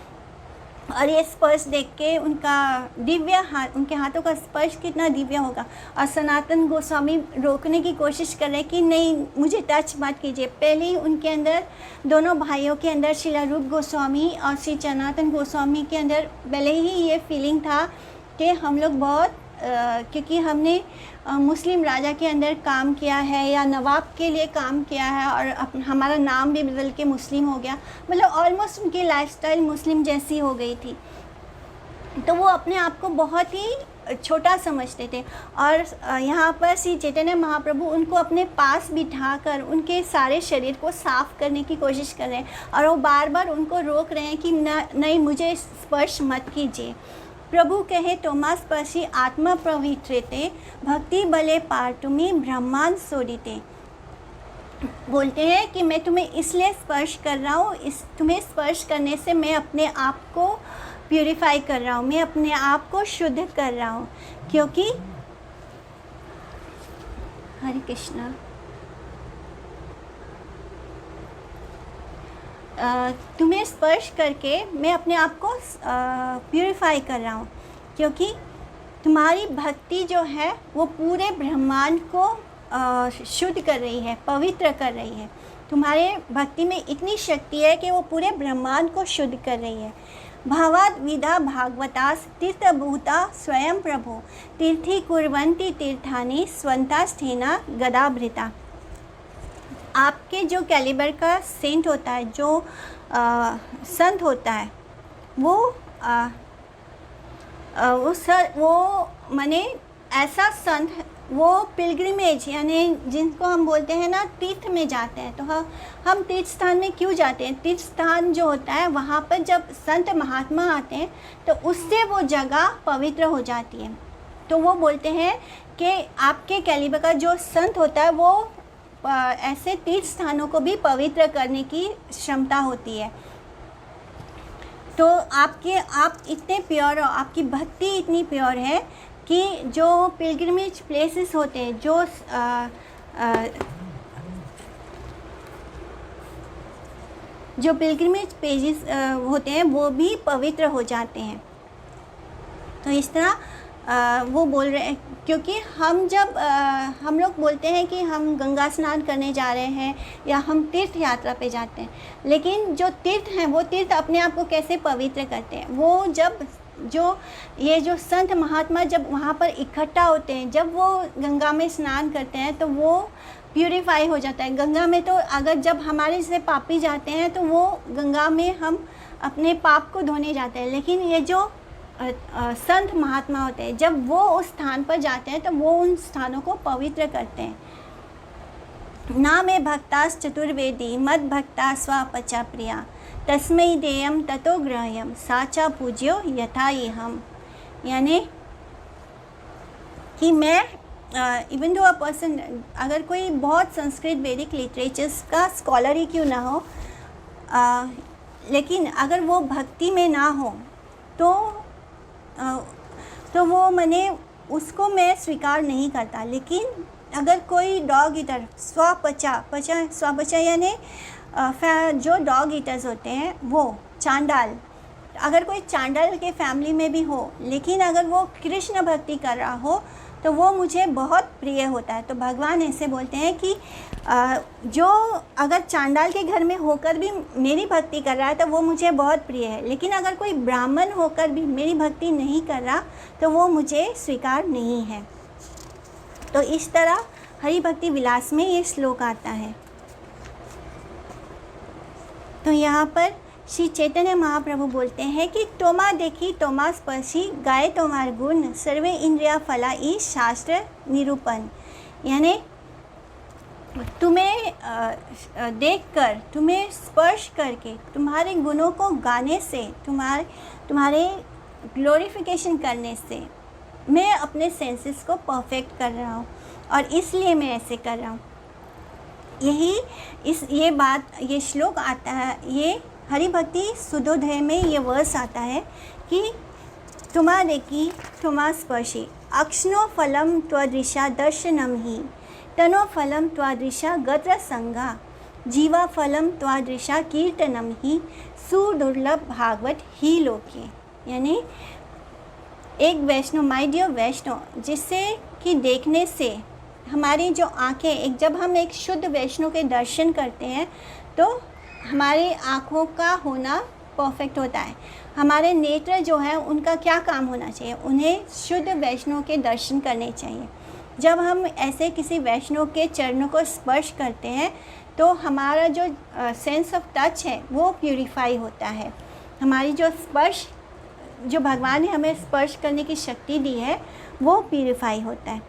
और ये स्पर्श देख के उनका दिव्य हाथ, उनके हाथों का स्पर्श कितना दिव्य होगा। और सनातन गोस्वामी रोकने की कोशिश कर रहे हैं कि नहीं मुझे टच मत कीजिए। पहले ही उनके अंदर, दोनों भाइयों के अंदर, श्रील रूप गोस्वामी और श्री सनातन गोस्वामी के अंदर पहले ही ये फीलिंग था कि हम लोग बहुत क्योंकि हमने मुस्लिम राजा के अंदर काम किया है या नवाब के लिए काम किया है और हमारा नाम भी बदल के मुस्लिम हो गया, मतलब ऑलमोस्ट उनकी लाइफस्टाइल मुस्लिम जैसी हो गई थी। तो वो अपने आप को बहुत ही छोटा समझते थे। और यहाँ पर श्री चैतन्य महाप्रभु उनको अपने पास बिठाकर उनके सारे शरीर को साफ़ करने की कोशिश कर रहे हैं और वो बार बार उनको रोक रहे हैं कि नहीं मुझे स्पर्श मत कीजिए। प्रभु कहे तोमा स्पर्शी आत्मा पवित्रते भक्ति बले पार तुम्हें ब्रह्मांड सोडिते। बोलते हैं कि मैं तुम्हें इसलिए स्पर्श कर रहा हूँ, तुम्हें स्पर्श करने से मैं अपने आप को प्यूरिफाई कर रहा हूँ, मैं अपने आप को शुद्ध कर रहा हूँ, क्योंकि हरे कृष्णा तुम्हें स्पर्श करके मैं अपने आप को प्यूरिफाई कर रहा हूँ, क्योंकि तुम्हारी भक्ति जो है वो पूरे ब्रह्मांड को शुद्ध कर रही है, पवित्र कर रही है। तुम्हारे भक्ति में इतनी शक्ति है कि वो पूरे ब्रह्मांड को शुद्ध कर रही है। भावाद विधा भागवतास तीर्थभूता स्वयं प्रभु तीर्थी कुर्वन्ति तीर्थानि स्वंता स्थेना गदाभृता। आपके जो कैलिबर का सेंट होता है, जो संत होता है, वो माने ऐसा संत, वो पिलग्रिमेज यानी जिनको हम बोलते हैं ना तीर्थ में जाते हैं। तो हम तीर्थ स्थान में क्यों जाते हैं? तीर्थ स्थान जो होता है वहाँ पर जब संत महात्मा आते हैं तो उससे वो जगह पवित्र हो जाती है। तो वो बोलते हैं कि आपके कैलिबर का जो संत होता है वो ऐसे तीर्थ स्थानों को भी पवित्र करने की क्षमता होती है। तो आप इतने प्योर हो, आपकी भक्ति इतनी प्योर है कि जो पिलग्रिमेज प्लेसेस होते हैं, जो पिलग्रिमेज पेजेस होते हैं वो भी पवित्र हो जाते हैं। तो इस तरह वो बोल रहे हैं, क्योंकि हम लोग बोलते हैं कि हम गंगा स्नान करने जा रहे हैं या हम तीर्थ यात्रा पे जाते हैं, लेकिन जो तीर्थ हैं वो तीर्थ अपने आप को कैसे पवित्र करते हैं? वो जो संत महात्मा जब वहाँ पर इकट्ठा होते हैं, जब वो गंगा में स्नान करते हैं तो वो प्यूरिफाई हो जाता है। गंगा में तो अगर जब हमारे जैसे पापी जाते हैं तो वो गंगा में हम अपने पाप को धोने जाते हैं, लेकिन ये जो संत महात्मा होते हैं जब वो उस स्थान पर जाते हैं तो वो उन स्थानों को पवित्र करते हैं। ना मे भक्तास चतुर्वेदी मद भक्ता स्वापचा प्रिया तस्मै देयम ततो ग्रह्यम साचा पूज्यो यथा हम। यानी कि मैं इवन दो अ पर्सन, अगर कोई बहुत संस्कृत वैदिक लिटरेचर्स का स्कॉलर ही क्यों ना हो, लेकिन अगर वो भक्ति में ना हो तो वो मैंने उसको मैं स्वीकार नहीं करता। लेकिन अगर कोई डॉग ईटर स्वापचा यानी जो डॉग ईटर्स होते हैं वो चांडाल, अगर कोई चांडाल के फैमिली में भी हो लेकिन अगर वो कृष्ण भक्ति कर रहा हो तो वो मुझे बहुत प्रिय होता है। तो भगवान ऐसे बोलते हैं कि जो अगर चांडाल के घर में होकर भी मेरी भक्ति कर रहा है तो वो मुझे बहुत प्रिय है, लेकिन अगर कोई ब्राह्मण होकर भी मेरी भक्ति नहीं कर रहा तो वो मुझे स्वीकार नहीं है। तो इस तरह हरि भक्ति विलास में ये श्लोक आता है। तो यहाँ पर श्री चैतन्य महाप्रभु बोलते हैं कि तोमा देखी तोमा स्पर्शी गाए तोमार गुण सर्वे इंद्रिया फला ई शास्त्र निरूपण। यानी तुम्हें देखकर, तुम्हें स्पर्श करके, तुम्हारे गुणों को गाने से, तुम्हारे ग्लोरिफिकेशन करने से मैं अपने सेंसेस को परफेक्ट कर रहा हूँ और इसलिए मैं ऐसे कर रहा हूँ। ये श्लोक आता है, ये हरि भक्ति सुधोदय में ये वर्स आता है कि तुमा देखी तुमा स्पर्शी अक्षनो फलम त्वदृशा दर्शनम ही तनो फलम त्वादृशा गत्र संगा जीवा फलम त्वादृशा कीर्तनम ही सुदुर्लभ भागवत ही लोके। यानी एक वैष्णव, माय डियर वैष्णव, जिससे कि देखने से हमारी जो आँखें, जब हम एक शुद्ध वैष्णव के दर्शन करते हैं तो हमारी आँखों का होना परफेक्ट होता है। हमारे नेत्र जो है उनका क्या काम होना चाहिए, उन्हें शुद्ध वैष्णव के दर्शन करने चाहिए। जब हम ऐसे किसी वैष्णव के चरणों को स्पर्श करते हैं तो हमारा जो सेंस ऑफ टच है वो प्यूरिफाई होता है। हमारी जो जो भगवान ने हमें स्पर्श करने की शक्ति दी है वो प्यूरिफाई होता है।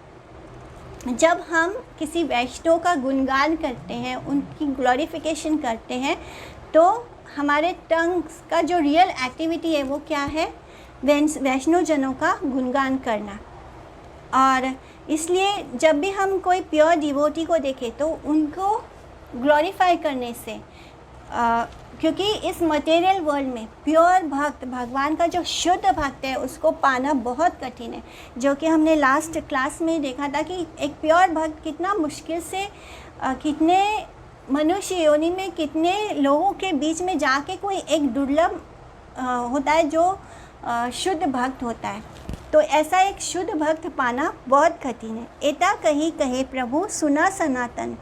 जब हम किसी वैष्णव का गुणगान करते हैं, उनकी ग्लोरिफिकेशन करते हैं, तो हमारे टंग्स का जो रियल एक्टिविटी है वो क्या है, वैष्णव जनों का गुणगान करना। और इसलिए जब भी हम कोई प्योर डिवोटी को देखें तो उनको ग्लोरीफाई करने से, क्योंकि इस मटेरियल वर्ल्ड में प्योर भक्त, भगवान का जो शुद्ध भक्त है उसको पाना बहुत कठिन है। जो कि हमने लास्ट क्लास में देखा था कि एक प्योर भक्त कितना मुश्किल से, कितने मनुष्य योनि में, कितने लोगों के बीच में जाके कोई एक दुर्लभ होता है जो शुद्ध भक्त होता है। तो ऐसा एक शुद्ध भक्त पाना बहुत कठिन है। एता कही कहे प्रभु सुना सनातन,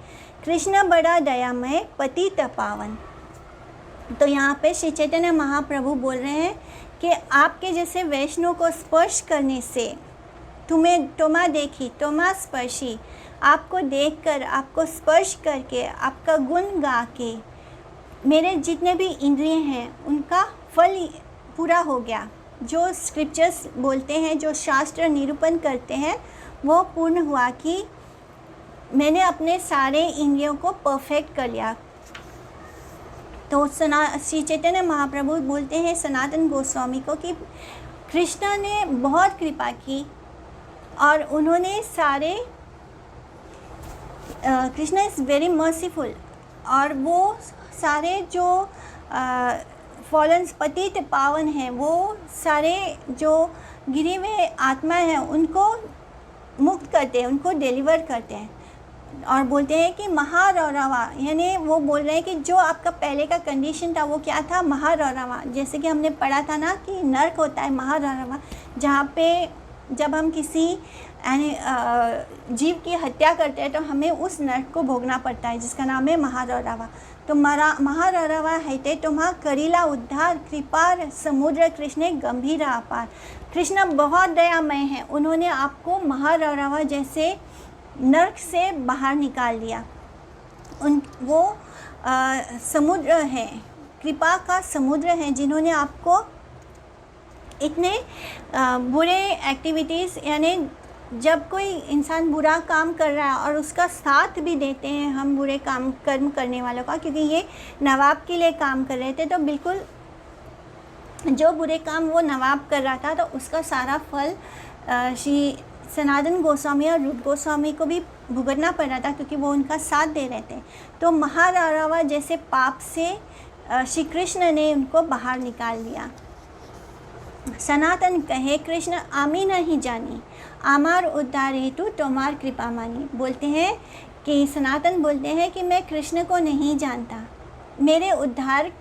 कृष्ण बड़ा दयामय पतित पावन। तो यहाँ पे श्री चैतन्य महाप्रभु बोल रहे हैं कि आपके जैसे वैष्णव को स्पर्श करने से, तुम्हें तोमा देखी तोमा स्पर्शी, आपको देखकर, आपको स्पर्श करके, आपका गुण गा के मेरे जितने भी इंद्रिय हैं उनका फल पूरा हो गया। जो स्क्रिप्चर्स बोलते हैं, जो शास्त्र निरूपण करते हैं, वो पूर्ण हुआ कि मैंने अपने सारे इंद्रियों को परफेक्ट कर लिया। तो श्री चैतन्य महाप्रभु बोलते हैं सनातन गोस्वामी को कि कृष्ण ने बहुत कृपा की और उन्होंने सारे, कृष्ण इज़ वेरी मर्सीफुल, और वो सारे जो फॉलन पतित पावन हैं, वो सारे जो गिरे हुए आत्मा हैं उनको मुक्त करते हैं, उनको डिलीवर करते हैं। और बोलते हैं कि महारौरवा, यानी वो बोल रहे हैं कि जो आपका पहले का कंडीशन था वो क्या था, महारौरवा। जैसे कि हमने पढ़ा था ना कि नर्क होता है महारौरवा, जहाँ पे जब हम किसी जीव की हत्या करते हैं तो हमें उस नर्क को भोगना पड़ता है, जिसका नाम है महारौरवा। तो महारौरवा है ते तुम्हा करीला उद्धार, कृपार समुद्र कृष्ण गंभीर अपार। कृष्ण बहुत दयामय हैं, उन्होंने आपको महारौरवा जैसे नर्क से बाहर निकाल दिया। वो समुद्र है, कृपा का समुद्र है, जिन्होंने आपको इतने बुरे एक्टिविटीज़, यानी जब कोई इंसान बुरा काम कर रहा है और उसका साथ भी देते हैं हम बुरे कर्म करने वालों का, क्योंकि ये नवाब के लिए काम कर रहे थे, तो बिल्कुल जो बुरे काम वो नवाब कर रहा था तो उसका सारा फल श्री सनातन गोस्वामी और रूप गोस्वामी को भी भुगतना पड़ रहा था, क्योंकि वो उनका साथ दे रहे थे। तो महारावा जैसे पाप से श्री कृष्ण ने उनको बाहर निकाल दिया। सनातन कहे, कृष्ण आमी नहीं जानी, आमार उद्धार हेतु तोमार कृपा मानी। बोलते हैं कि सनातन बोलते हैं कि मैं कृष्ण को नहीं जानता, मेरे उद्धार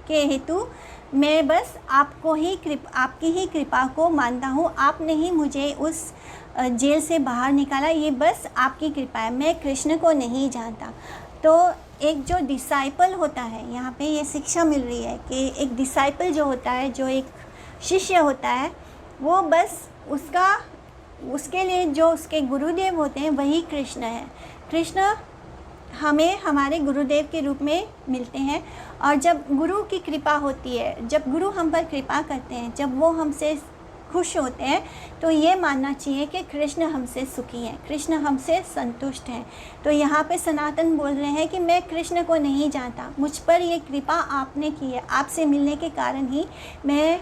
के हेतु मैं बस आपकी ही कृपा को मानता हूँ। आपने ही मुझे उस जेल से बाहर निकाला, ये बस आपकी कृपा है, मैं कृष्ण को नहीं जानता। तो एक जो डिसाइपल होता है, यहाँ पे ये शिक्षा मिल रही है कि एक डिसाइपल जो होता है, जो एक शिष्य होता है, वो बस उसके लिए जो उसके गुरुदेव होते हैं वही कृष्ण है। कृष्ण हमें हमारे गुरुदेव के रूप में मिलते हैं, और जब गुरु की कृपा होती है, जब गुरु हम पर कृपा करते हैं, जब वो हमसे खुश होते हैं, तो ये मानना चाहिए कि कृष्ण हमसे सुखी हैं, कृष्ण हमसे संतुष्ट हैं। तो यहाँ पे सनातन बोल रहे हैं कि मैं कृष्ण को नहीं जानता, मुझ पर ये कृपा आपने की है, आपसे मिलने के कारण ही मैं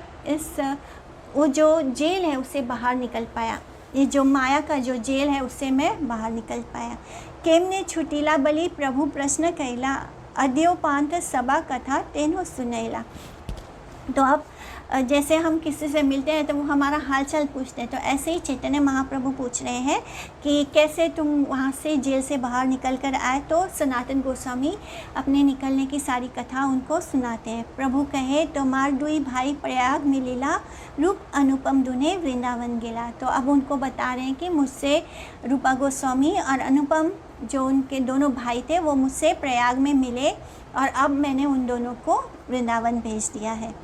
वो जो जेल है उससे बाहर निकल पाया, ये जो माया का जो जेल है उससे मैं बाहर निकल पाया। केमने छुटीला बलि प्रभु प्रश्न कैला, अद्योपांत सभा कथा तेनो सुनैला। तो अब जैसे हम किसी से मिलते हैं तो वो हमारा हालचाल पूछते हैं, तो ऐसे ही चैतन्य महाप्रभु पूछ रहे हैं कि कैसे तुम वहाँ से जेल से बाहर निकल कर आए। तो सनातन गोस्वामी अपने निकलने की सारी कथा उनको सुनाते हैं। प्रभु कहे, तोमार दुई भाई प्रयाग में लीला, रूप अनुपम दुने वृंदावन गेला। तो अब उनको बता रहे हैं कि मुझसे रूपा गोस्वामी और अनुपम जो उनके दोनों भाई थे वो मुझसे प्रयाग में मिले, और अब मैंने उन दोनों को वृंदावन भेज दिया है।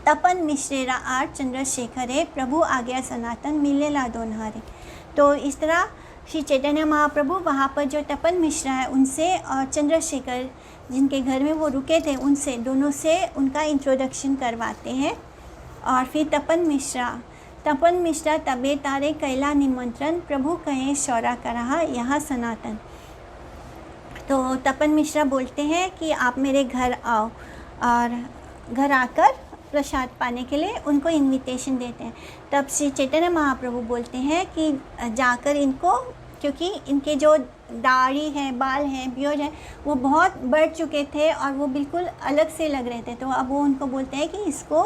तपन मिश्रेरा आर चंद्रशेखरे, प्रभु आ गया सनातन मिलेला दोनहारे। तो इस तरह श्री चैतन्य महाप्रभु वहाँ पर जो तपन मिश्रा है उनसे, और चंद्रशेखर जिनके घर में वो रुके थे उनसे, दोनों से उनका इंट्रोडक्शन करवाते हैं। और फिर तपन मिश्रा तबे तारे कैला निमंत्रण, प्रभु कहे शौरा करहा यहाँ सनातन। तो तपन मिश्रा बोलते हैं कि आप मेरे घर आओ, और घर आकर प्रसाद पाने के लिए उनको इनविटेशन देते हैं। तब श्री चैतन्य महाप्रभु बोलते हैं कि जाकर इनको, क्योंकि इनके जो दाढ़ी है, बाल हैं, बियर्ड है, वो बहुत बढ़ चुके थे और वो बिल्कुल अलग से लग रहे थे। तो अब वो उनको बोलते हैं कि इसको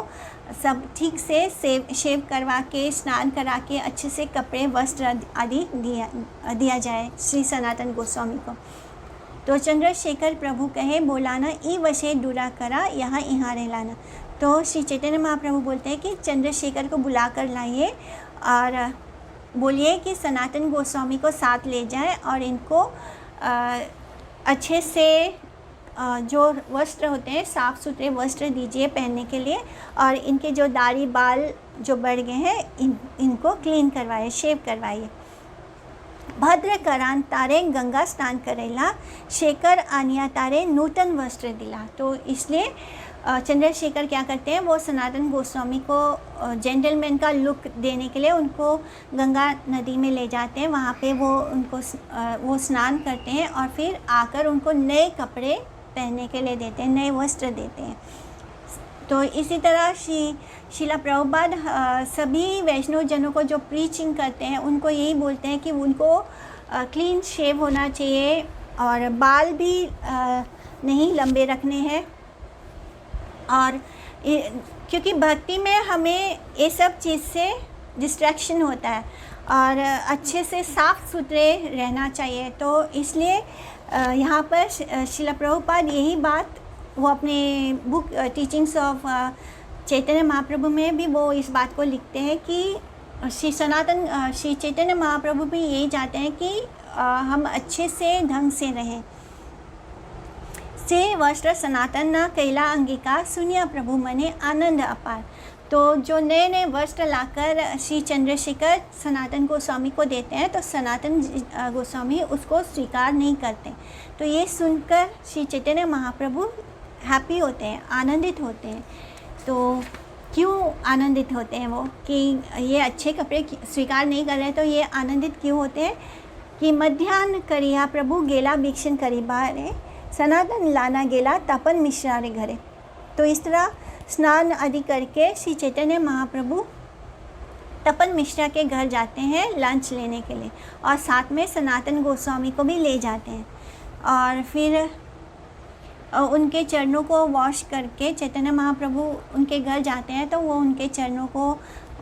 सब ठीक से शेव करवा के, स्नान करा के, अच्छे से कपड़े, वस्त्र आदि दिया जाए श्री सनातन गोस्वामी को। तो चंद्रशेखर प्रभु कहे, बोलाना ई वशे दूरा करा, यहाँ रहलाना। तो श्री चैतन्य महाप्रभु बोलते हैं कि चंद्रशेखर को बुला कर लाइए और बोलिए कि सनातन गोस्वामी को साथ ले जाए, और इनको अच्छे से जो वस्त्र होते हैं, साफ़ सुथरे वस्त्र दीजिए पहनने के लिए, और इनके जो दाढ़ी बाल जो बढ़ गए हैं इनको क्लीन करवाइए, शेव करवाइए। भद्र करान तारे गंगा स्नान करेला, शेखर आनिया तारे नूतन वस्त्र दिला। तो इसलिए चंद्रशेखर क्या करते हैं, वो सनातन गोस्वामी को जेंटलमैन का लुक देने के लिए उनको गंगा नदी में ले जाते हैं। वहाँ पे वो स्नान करते हैं, और फिर आकर उनको नए कपड़े पहनने के लिए देते हैं, नए वस्त्र देते हैं। तो इसी तरह शीला प्रभुपाद सभी वैष्णव जनों को जो प्रीचिंग करते हैं उनको यही बोलते हैं कि उनको क्लीन शेव होना चाहिए, और बाल भी नहीं लंबे रखने हैं। और क्योंकि भक्ति में हमें ये सब चीज़ से डिस्ट्रैक्शन होता है, और अच्छे से साफ़ सुथरे रहना चाहिए। तो इसलिए यहाँ पर शीला प्रभुपाद यही बात वो अपने book teachings of Chaitanya Mahaprabhu में भी वो इस बात को लिखते हैं कि श्री चैतन्य महाप्रभु भी यही चाहते हैं कि हम अच्छे से ढंग से रहें। से वस्त्र सनातन न कैला अंगिका, सुनिया प्रभु मने आनंद अपार। तो जो नए नए वस्त्र लाकर श्री चंद्रशेखर सनातन गोस्वामी को देते हैं, तो सनातन गोस्वामी उसको स्वीकार नहीं करते। तो ये सुनकर श्री चैतन्य महाप्रभु हैप्पी होते हैं, आनंदित होते हैं। तो क्यों आनंदित होते हैं वो कि ये अच्छे कपड़े स्वीकार नहीं कर रहे, तो ये आनंदित क्यों होते हैं कि मध्याह्न करिया प्रभु गेला भिक्षण करी बारे, सनातन लाना गेला तपन मिश्रा रे घरे। तो इस तरह स्नान आदि करके श्री चैतन्य महाप्रभु तपन मिश्रा के घर जाते हैं लंच लेने के लिए, और साथ में सनातन गोस्वामी को भी ले जाते हैं। और फिर उनके चरणों को वॉश करके चैतन्य महाप्रभु उनके घर जाते हैं, तो वो उनके चरणों को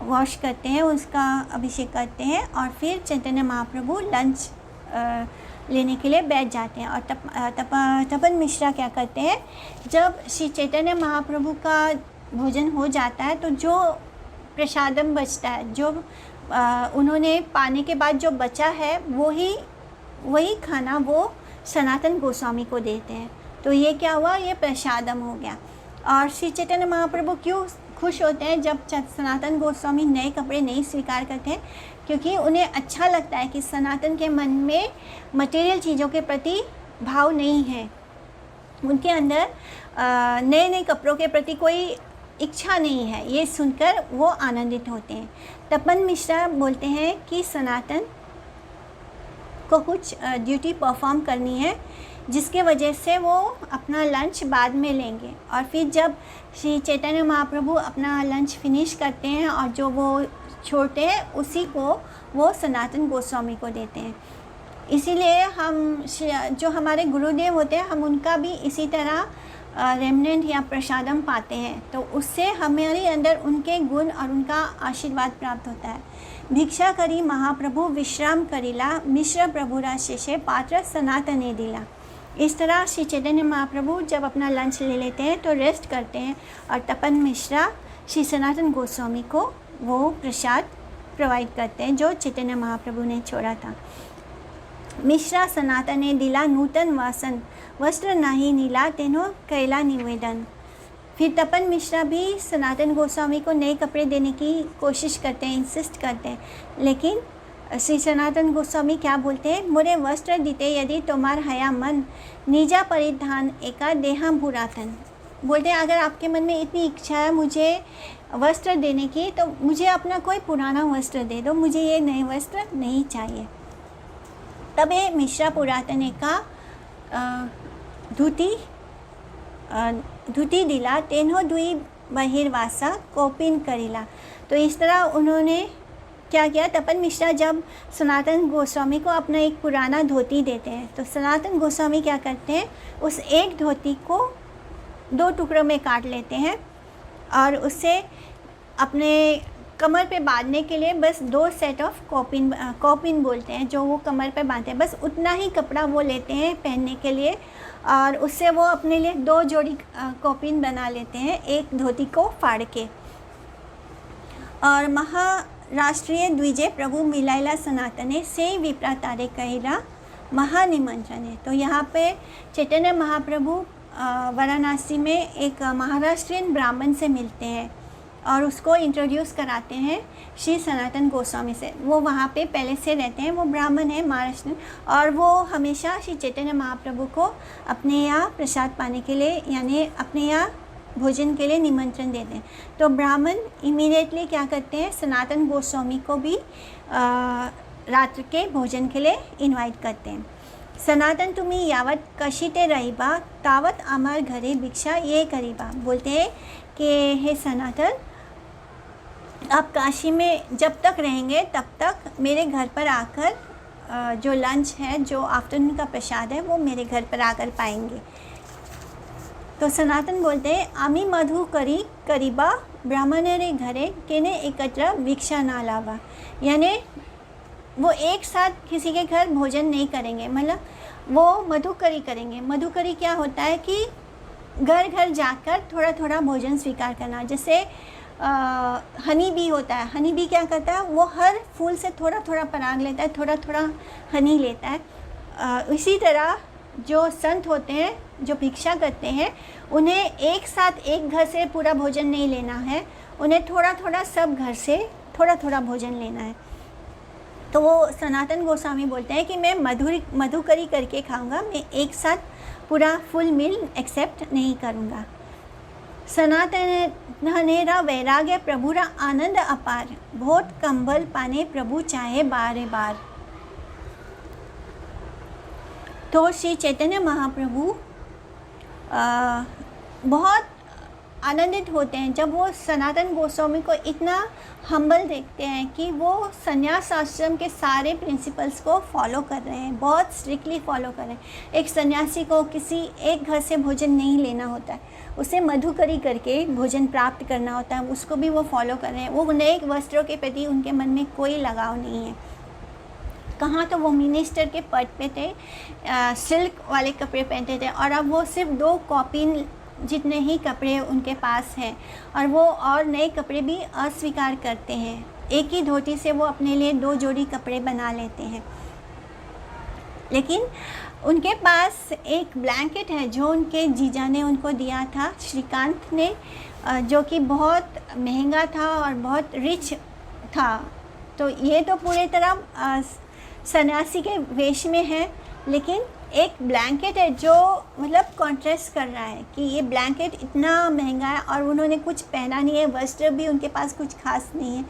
वॉश करते हैं, उसका अभिषेक करते हैं, और फिर चैतन्य महाप्रभु लंच लेने के लिए बैठ जाते हैं। और तपन मिश्रा क्या करते हैं, जब श्री चैतन्य महाप्रभु का भोजन हो जाता है, तो जो प्रसादम बचता है, जो उन्होंने पाने के बाद जो बचा है, वही खाना वो सनातन गोस्वामी को देते हैं। तो ये क्या हुआ, ये प्रसादम हो गया। और श्री चैतन्य महाप्रभु क्यों खुश होते हैं जब सनातन गोस्वामी नए कपड़े नहीं स्वीकार करते हैं, क्योंकि उन्हें अच्छा लगता है कि सनातन के मन में मटेरियल चीज़ों के प्रति भाव नहीं है, उनके अंदर नए नए कपड़ों के प्रति कोई इच्छा नहीं है। ये सुनकर वो आनंदित होते हैं। तपन मिश्रा बोलते हैं कि सनातन को कुछ ड्यूटी परफॉर्म करनी है, जिसके वजह से वो अपना लंच बाद में लेंगे। और फिर जब श्री चैतन्य महाप्रभु अपना लंच फिनिश करते हैं और जो वो छोड़ते हैं, उसी को वो सनातन गोस्वामी को देते हैं। इसीलिए हम जो हमारे गुरुदेव होते हैं, हम उनका भी इसी तरह रेमनेंट या प्रसादम पाते हैं। तो उससे हमारे अंदर उनके गुण और उनका आशीर्वाद प्राप्त होता है। भिक्षा करी महाप्रभु विश्राम करीला, मिश्र प्रभुरा शेषे पात्र सनातने दिला। इस तरह श्री चैतन्य महाप्रभु जब अपना लंच ले लेते हैं तो रेस्ट करते हैं, और तपन मिश्रा श्री सनातन गोस्वामी को वो प्रसाद प्रोवाइड करते हैं जो चैतन्य महाप्रभु ने छोड़ा था। मिश्रा सनातने दिला नूतन वासन, वस्त्र नाही नीला तेनो कैला निवेदन। फिर तपन मिश्रा भी सनातन गोस्वामी को नए कपड़े देने की कोशिश करते हैं, इंसिस्ट करते हैं, लेकिन श्री सनातन गोस्वामी क्या बोलते हैं, मोरे वस्त्र दीते यदि तुम्हार हया मन, निजा परिधान एका देहा पुरातन। बोलते हैं अगर आपके मन में इतनी इच्छा है मुझे वस्त्र देने की, तो मुझे अपना कोई पुराना वस्त्र दे दो, मुझे ये नए वस्त्र नहीं चाहिए। तब ये मिश्रा पुरातन एका धुती दिला तेन्हो दुई बहिर्वासा कोपिन करीला। तो इस तरह उन्होंने क्या किया, तपन मिश्रा जब सनातन गोस्वामी को अपना एक पुराना धोती देते हैं, तो सनातन गोस्वामी क्या करते हैं, उस एक धोती को 2 टुकड़ों में काट लेते हैं, और उससे अपने कमर पे बांधने के लिए बस 2 सेट ऑफ कॉपिन बोलते हैं, जो वो कमर पे बांधते हैं, बस उतना ही कपड़ा वो लेते हैं पहनने के लिए, और उससे वो अपने लिए 2 जोड़ी कॉपिन बना लेते हैं, एक धोती को फाड़ के। और महाराष्ट्रीय द्विजय प्रभु मिलाइला सनातने से विप्रा तारे कहिरा महानिमंत्रण है। तो यहाँ पे चैतन्य महाप्रभु वाराणसी में एक महाराष्ट्रियन ब्राह्मण से मिलते हैं और उसको इंट्रोड्यूस कराते हैं श्री सनातन गोस्वामी से। वो वहाँ पे पहले से रहते हैं, वो ब्राह्मण है महाराष्ट्र, और वो हमेशा श्री चैतन्य महाप्रभु को अपने यहाँ प्रसाद पाने के लिए, यानी अपने यहाँ भोजन के लिए निमंत्रण देते हैं। तो ब्राह्मण इमीडिएटली क्या करते हैं, सनातन गोस्वामी को भी रात्र के भोजन के लिए इनवाइट करते हैं। सनातन तुम्ही यावत कशिते रहीबा तावत आमार घरे भिक्षा ये करीबा। बोलते हैं कि हे सनातन, आप काशी में जब तक रहेंगे तब तक मेरे घर पर आकर जो लंच है, जो आफ्टरनून का प्रसाद है, वो मेरे घर पर आकर पाएंगे। तो सनातन बोलते हैं आमी मधु करी करीबा ब्राह्मणरे घरे केने एकत्र भिक्षा ना लावा। यानी वो एक साथ किसी के घर भोजन नहीं करेंगे, मतलब वो मधुकरी करेंगे। मधुकरी क्या होता है कि घर घर जाकर थोड़ा थोड़ा भोजन स्वीकार करना। जैसे हनी बी होता है, हनी बी क्या करता है, वो हर फूल से थोड़ा थोड़ा पराग लेता है, थोड़ा थोड़ा हनी लेता है। इसी तरह जो संत होते हैं, जो भिक्षा करते हैं, उन्हें एक साथ एक घर से पूरा भोजन नहीं लेना है, उन्हें थोड़ा थोड़ा सब घर से थोड़ा थोड़ा भोजन लेना है। तो वो सनातन गोस्वामी बोलते हैं कि मैं मधुकरी करके खाऊंगा, मैं एक साथ पूरा फुल मील एक्सेप्ट नहीं करूंगा। सनातनेरा वैराग्य प्रभुरा आनंद अपार, बहुत कंबल पाने प्रभु चाहे बारे बार। तो श्री चैतन्य महाप्रभु बहुत आनंदित होते हैं जब वो सनातन गोस्वामी को इतना हम्बल देखते हैं कि वो संन्यास आश्रम के सारे प्रिंसिपल्स को फॉलो कर रहे हैं, बहुत स्ट्रिक्टली फॉलो कर रहे हैं। एक सन्यासी को किसी एक घर से भोजन नहीं लेना होता है, उसे मधुकरी करके भोजन प्राप्त करना होता है, उसको भी वो फॉलो कर रहे हैं। वो नए वस्त्रों के प्रति उनके मन में कोई लगाव नहीं है। कहाँ तो वो मिनिस्टर के पद पे थे, सिल्क वाले कपड़े पहनते थे, और अब वो सिर्फ 2 कॉपी जितने ही कपड़े उनके पास हैं, और वो और नए कपड़े भी अस्वीकार करते हैं। एक ही धोती से वो अपने लिए 2 जोड़ी कपड़े बना लेते हैं। लेकिन उनके पास एक ब्लैंकेट है जो उनके जीजा ने उनको दिया था, श्रीकांत ने, जो कि बहुत महंगा था और बहुत रिच था। तो ये तो पूरी तरह सन्यासी के वेश में है, लेकिन एक ब्लैंकेट है जो मतलब कॉन्ट्रास्ट कर रहा है कि ये ब्लैंकेट इतना महंगा है और उन्होंने कुछ पहना नहीं है, वस्त्र भी उनके पास कुछ खास नहीं है।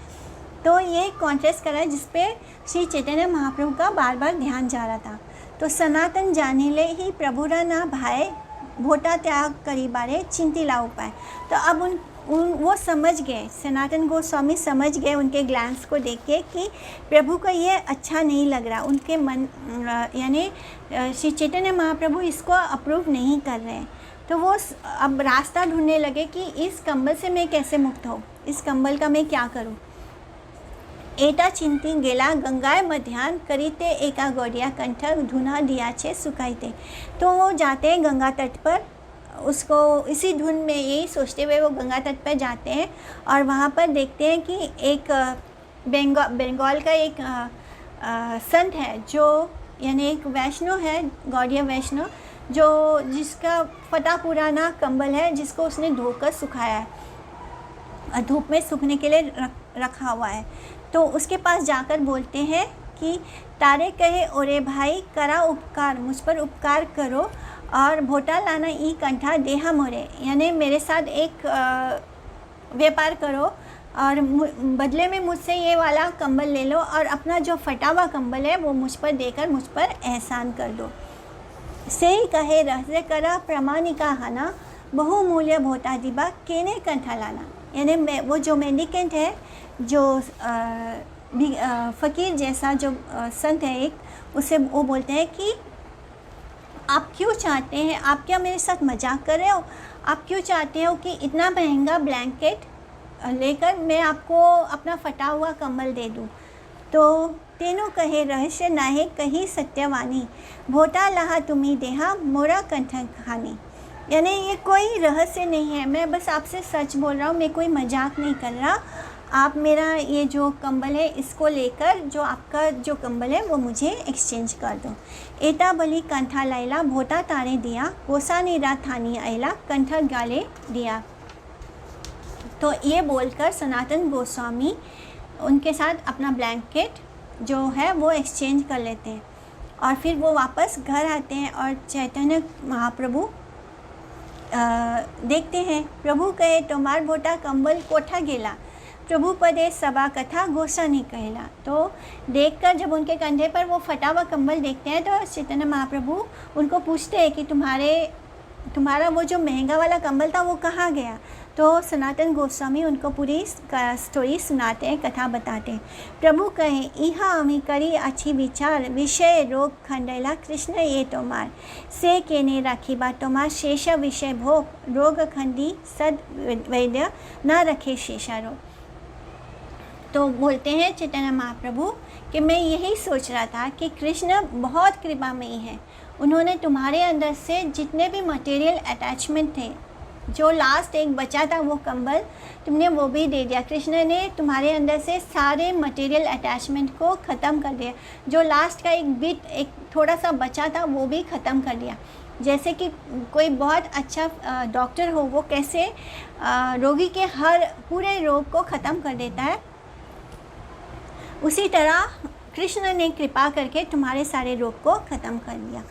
तो ये कॉन्ट्रास्ट कर रहा है जिस पे श्री चैतन्य महाप्रभु का बार बार ध्यान जा रहा था। तो सनातन जाने ले ही प्रभुरा ना भाए, भोटा त्याग करी बारे चिंतिला उपाय। तो अब वो समझ गए, सनातन गोस्वामी समझ गए उनके ग्लैंस को देख के कि प्रभु को ये अच्छा नहीं लग रहा, उनके मन यानी श्री चैतन्य महाप्रभु इसको अप्रूव नहीं कर रहे हैं। तो वो अब रास्ता ढूंढने लगे कि इस कंबल से मैं कैसे मुक्त हूँ, इस कंबल का मैं क्या करूँ। एटा चिंती गेला गंगाए मध्यान करीते एका गौड़िया कंठ धुना दिया छे सुखाईते। तो वो जाते हैं गंगा तट पर, उसको इसी धुन में यही सोचते हुए वो गंगा तट पर जाते हैं, और वहाँ पर देखते हैं कि एक बंगाल का एक संत है जो यानी एक वैष्णव है, गौड़िया वैष्णव, जो जिसका फटा पुराना कंबल है जिसको उसने धोकर सुखाया है, धूप में सूखने के लिए रखा हुआ है। तो उसके पास जाकर बोलते हैं कि तारे कहे ओरे भाई करा उपकार, मुझ पर उपकार करो और भोटा लाना ई कंठा देहा मोरे, यानी मेरे साथ एक व्यापार करो और बदले में मुझसे ये वाला कंबल ले लो और अपना जो फटा हुआ कंबल है वो मुझ पर देकर मुझ पर एहसान कर दो। से ही कहे रहस्य करा प्रमाणिका हाना, बहुमूल्य भोटा दिबा केने कंठा लाना। यानी वो जो मेंडिकेंट है, जो फ़कीर जैसा जो संत है एक, उसे वो बोलते हैं कि आप क्यों चाहते हैं, आप क्या मेरे साथ मजाक कर रहे हो, आप क्यों चाहते हो कि इतना महंगा ब्लैंकेट लेकर मैं आपको अपना फटा हुआ कंबल दे दूँ। तो तेनो कहे रहस्य नाहे कही सत्यवानी, भोटा लहा तुम्ही देहा मोरा कंठ खानी। यानी ये कोई रहस्य नहीं है, मैं बस आपसे सच बोल रहा हूँ, मैं कोई मजाक नहीं कर रहा। आप मेरा ये जो कंबल है इसको लेकर जो आपका जो कंबल है वो मुझे एक्सचेंज कर दो। एटा बली कंठा लाइला भोटा तारे दिया, कोसा नीरा थानी आइला कंठा गाले दिया। तो ये बोलकर सनातन गोस्वामी उनके साथ अपना ब्लैंकेट जो है वो एक्सचेंज कर लेते हैं और फिर वो वापस घर आते हैं और चैतन्य महाप्रभु देखते हैं। प्रभु कहे तुम्हार भोटा कंबल कोठा गेला, प्रभु पदे सभा कथा गोसा नहीं कहला। तो देखकर जब उनके कंधे पर वो फटा हुआ कंबल देखते हैं तो चैतन्य महाप्रभु उनको पूछते हैं कि तुम्हारा वो जो महंगा वाला कंबल था वो कहाँ गया। तो सनातन गोस्वामी उनको पूरी स्टोरी सुनाते हैं, कथा बताते हैं। प्रभु कहे इहा अमी करी अच्छी विचार, विषय रोग खंडेला कृष्ण ये तोमार, से केने राखी बा तोमार शेष विषय भोग, रोग खंडी सद वैद्य न रखे शेषा रोग। तो बोलते हैं चैतन्य महाप्रभु कि मैं यही सोच रहा था कि कृष्ण बहुत कृपामयी है, उन्होंने तुम्हारे अंदर से जितने भी मटेरियल अटैचमेंट थे, जो लास्ट एक बचा था वो कंबल तुमने वो भी दे दिया। कृष्ण ने तुम्हारे अंदर से सारे मटेरियल अटैचमेंट को ख़त्म कर दिया, जो लास्ट का एक बिट एक थोड़ा सा बचा था वो भी ख़त्म कर दिया। जैसे कि कोई बहुत अच्छा डॉक्टर हो, वो कैसे रोगी के हर पूरे रोग को ख़त्म कर देता है, उसी तरह कृष्ण ने कृपा करके तुम्हारे सारे रोग को ख़त्म कर दिया।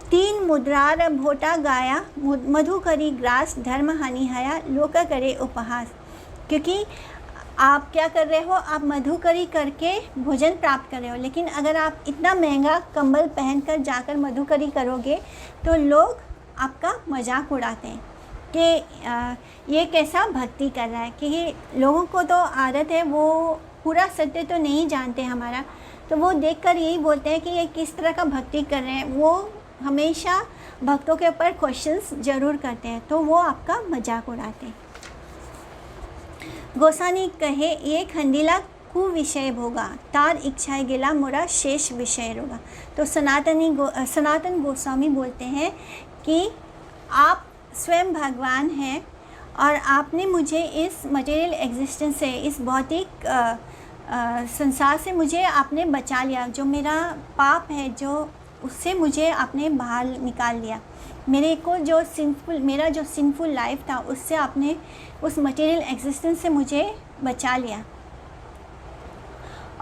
3 मुद्रार भोटा गाया, मधु करी ग्रास, धर्म हानि हया, लोक करे उपहास। क्योंकि आप क्या कर रहे हो, आप मधुकरी करके भोजन प्राप्त कर रहे हो, लेकिन अगर आप इतना महंगा कंबल पहनकर जाकर मधुकरी करोगे तो लोग आपका मजाक उड़ाते हैं कि ये कैसा भक्ति कर रहा है। क्योंकि लोगों को तो आदत है, वो पूरा सत्य तो नहीं जानते हमारा, तो वो देखकर यही बोलते हैं कि ये किस तरह का भक्ति कर रहे हैं। वो हमेशा भक्तों के ऊपर क्वेश्चंस ज़रूर करते हैं, तो वो आपका मजाक उड़ाते हैं। गोसानी कहे ये खंडिला कुविषय भोगा, तार इच्छाएं गेला मोरा शेष विषय रोगा। तो सनातन गोस्वामी बोलते हैं कि आप स्वयं भगवान हैं और आपने मुझे इस मटेरियल एग्जिस्टेंस से, इस भौतिक संसार से मुझे आपने बचा लिया। जो मेरा पाप है, जो उससे मुझे आपने बाहर निकाल लिया। मेरा जो सिंफुल लाइफ था, उससे आपने, उस मटेरियल एग्जिस्टेंस से मुझे बचा लिया।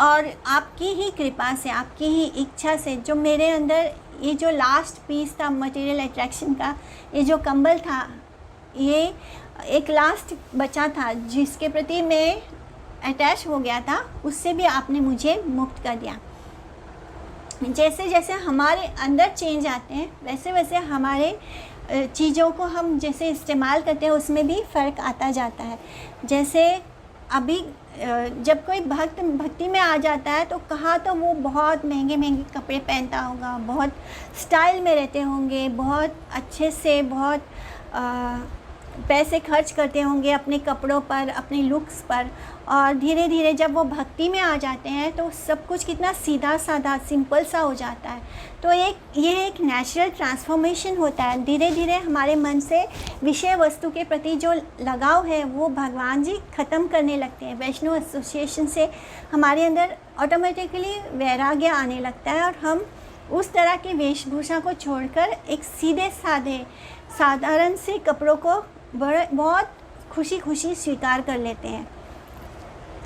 और आपकी ही कृपा से, आपकी ही इच्छा से, जो मेरे अंदर ये जो लास्ट पीस था मटेरियल अट्रैक्शन का, ये जो कंबल था, ये एक लास्ट बचा था जिसके प्रति मैं अटैच हो गया था, उससे भी आपने मुझे मुक्त कर दिया। जैसे जैसे हमारे अंदर चेंज आते हैं, वैसे वैसे हमारे चीज़ों को हम जैसे इस्तेमाल करते हैं, उसमें भी फ़र्क आता जाता है। जैसे अभी जब कोई भक्ति में आ जाता है, तो कहाँ तो वो बहुत महंगे महंगे कपड़े पहनता होगा, बहुत स्टाइल में रहते होंगे, बहुत अच्छे से बहुत पैसे खर्च करते होंगे अपने कपड़ों पर, अपने लुक्स पर। और धीरे धीरे जब वो भक्ति में आ जाते हैं तो सब कुछ कितना सीधा साधा सिंपल सा हो जाता है। तो ये एक नेचुरल ट्रांसफॉर्मेशन होता है। धीरे धीरे हमारे मन से विषय वस्तु के प्रति जो लगाव है वो भगवान जी ख़त्म करने लगते हैं। वैष्णव एसोसिएशन से हमारे अंदर ऑटोमेटिकली वैराग्य आने लगता है और हम उस तरह की वेशभूषा को छोड़कर एक सीधे साधे साधारण से कपड़ों को बहुत खुशी खुशी स्वीकार कर लेते हैं।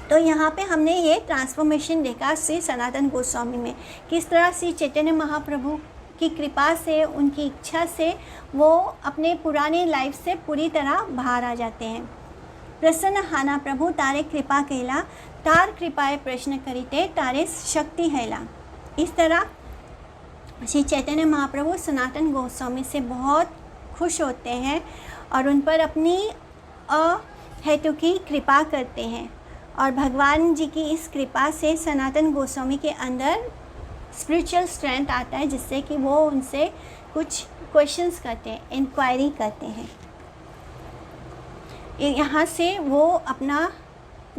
तो यहाँ पे हमने ये ट्रांसफॉर्मेशन देखा श्री सनातन गोस्वामी में, किस तरह श्री चैतन्य महाप्रभु की कृपा से, उनकी इच्छा से वो अपने पुराने लाइफ से पूरी तरह बाहर आ जाते हैं। प्रसन्न हाना प्रभु तारे कृपा कहला, तार कृपाए प्रश्न करिते, तारे शक्ति हैला। इस तरह श्री चैतन्य महाप्रभु सनातन गोस्वामी से बहुत खुश होते हैं और उन पर अपनी अहेतु की कृपा करते हैं। और भगवान जी की इस कृपा से सनातन गोस्वामी के अंदर स्पिरिचुअल स्ट्रेंथ आता है, जिससे कि वो उनसे कुछ क्वेश्चंस करते हैं, इंक्वायरी करते हैं। यहाँ से वो अपना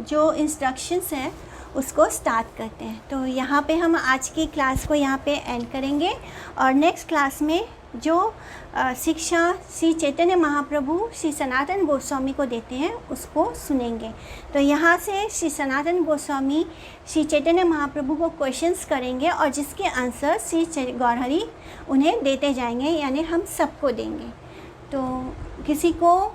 जो इंस्ट्रक्शंस है उसको स्टार्ट करते हैं। तो यहाँ पे हम आज की क्लास को यहाँ पे एंड करेंगे और नेक्स्ट क्लास में जो शिक्षा श्री चैतन्य महाप्रभु श्री सनातन गोस्वामी को देते हैं उसको सुनेंगे। तो यहाँ से श्री सनातन गोस्वामी श्री चैतन्य महाप्रभु को क्वेश्चंस करेंगे और जिसके आंसर श्री गौरहरि उन्हें देते जाएंगे, यानी हम सबको देंगे। तो किसी को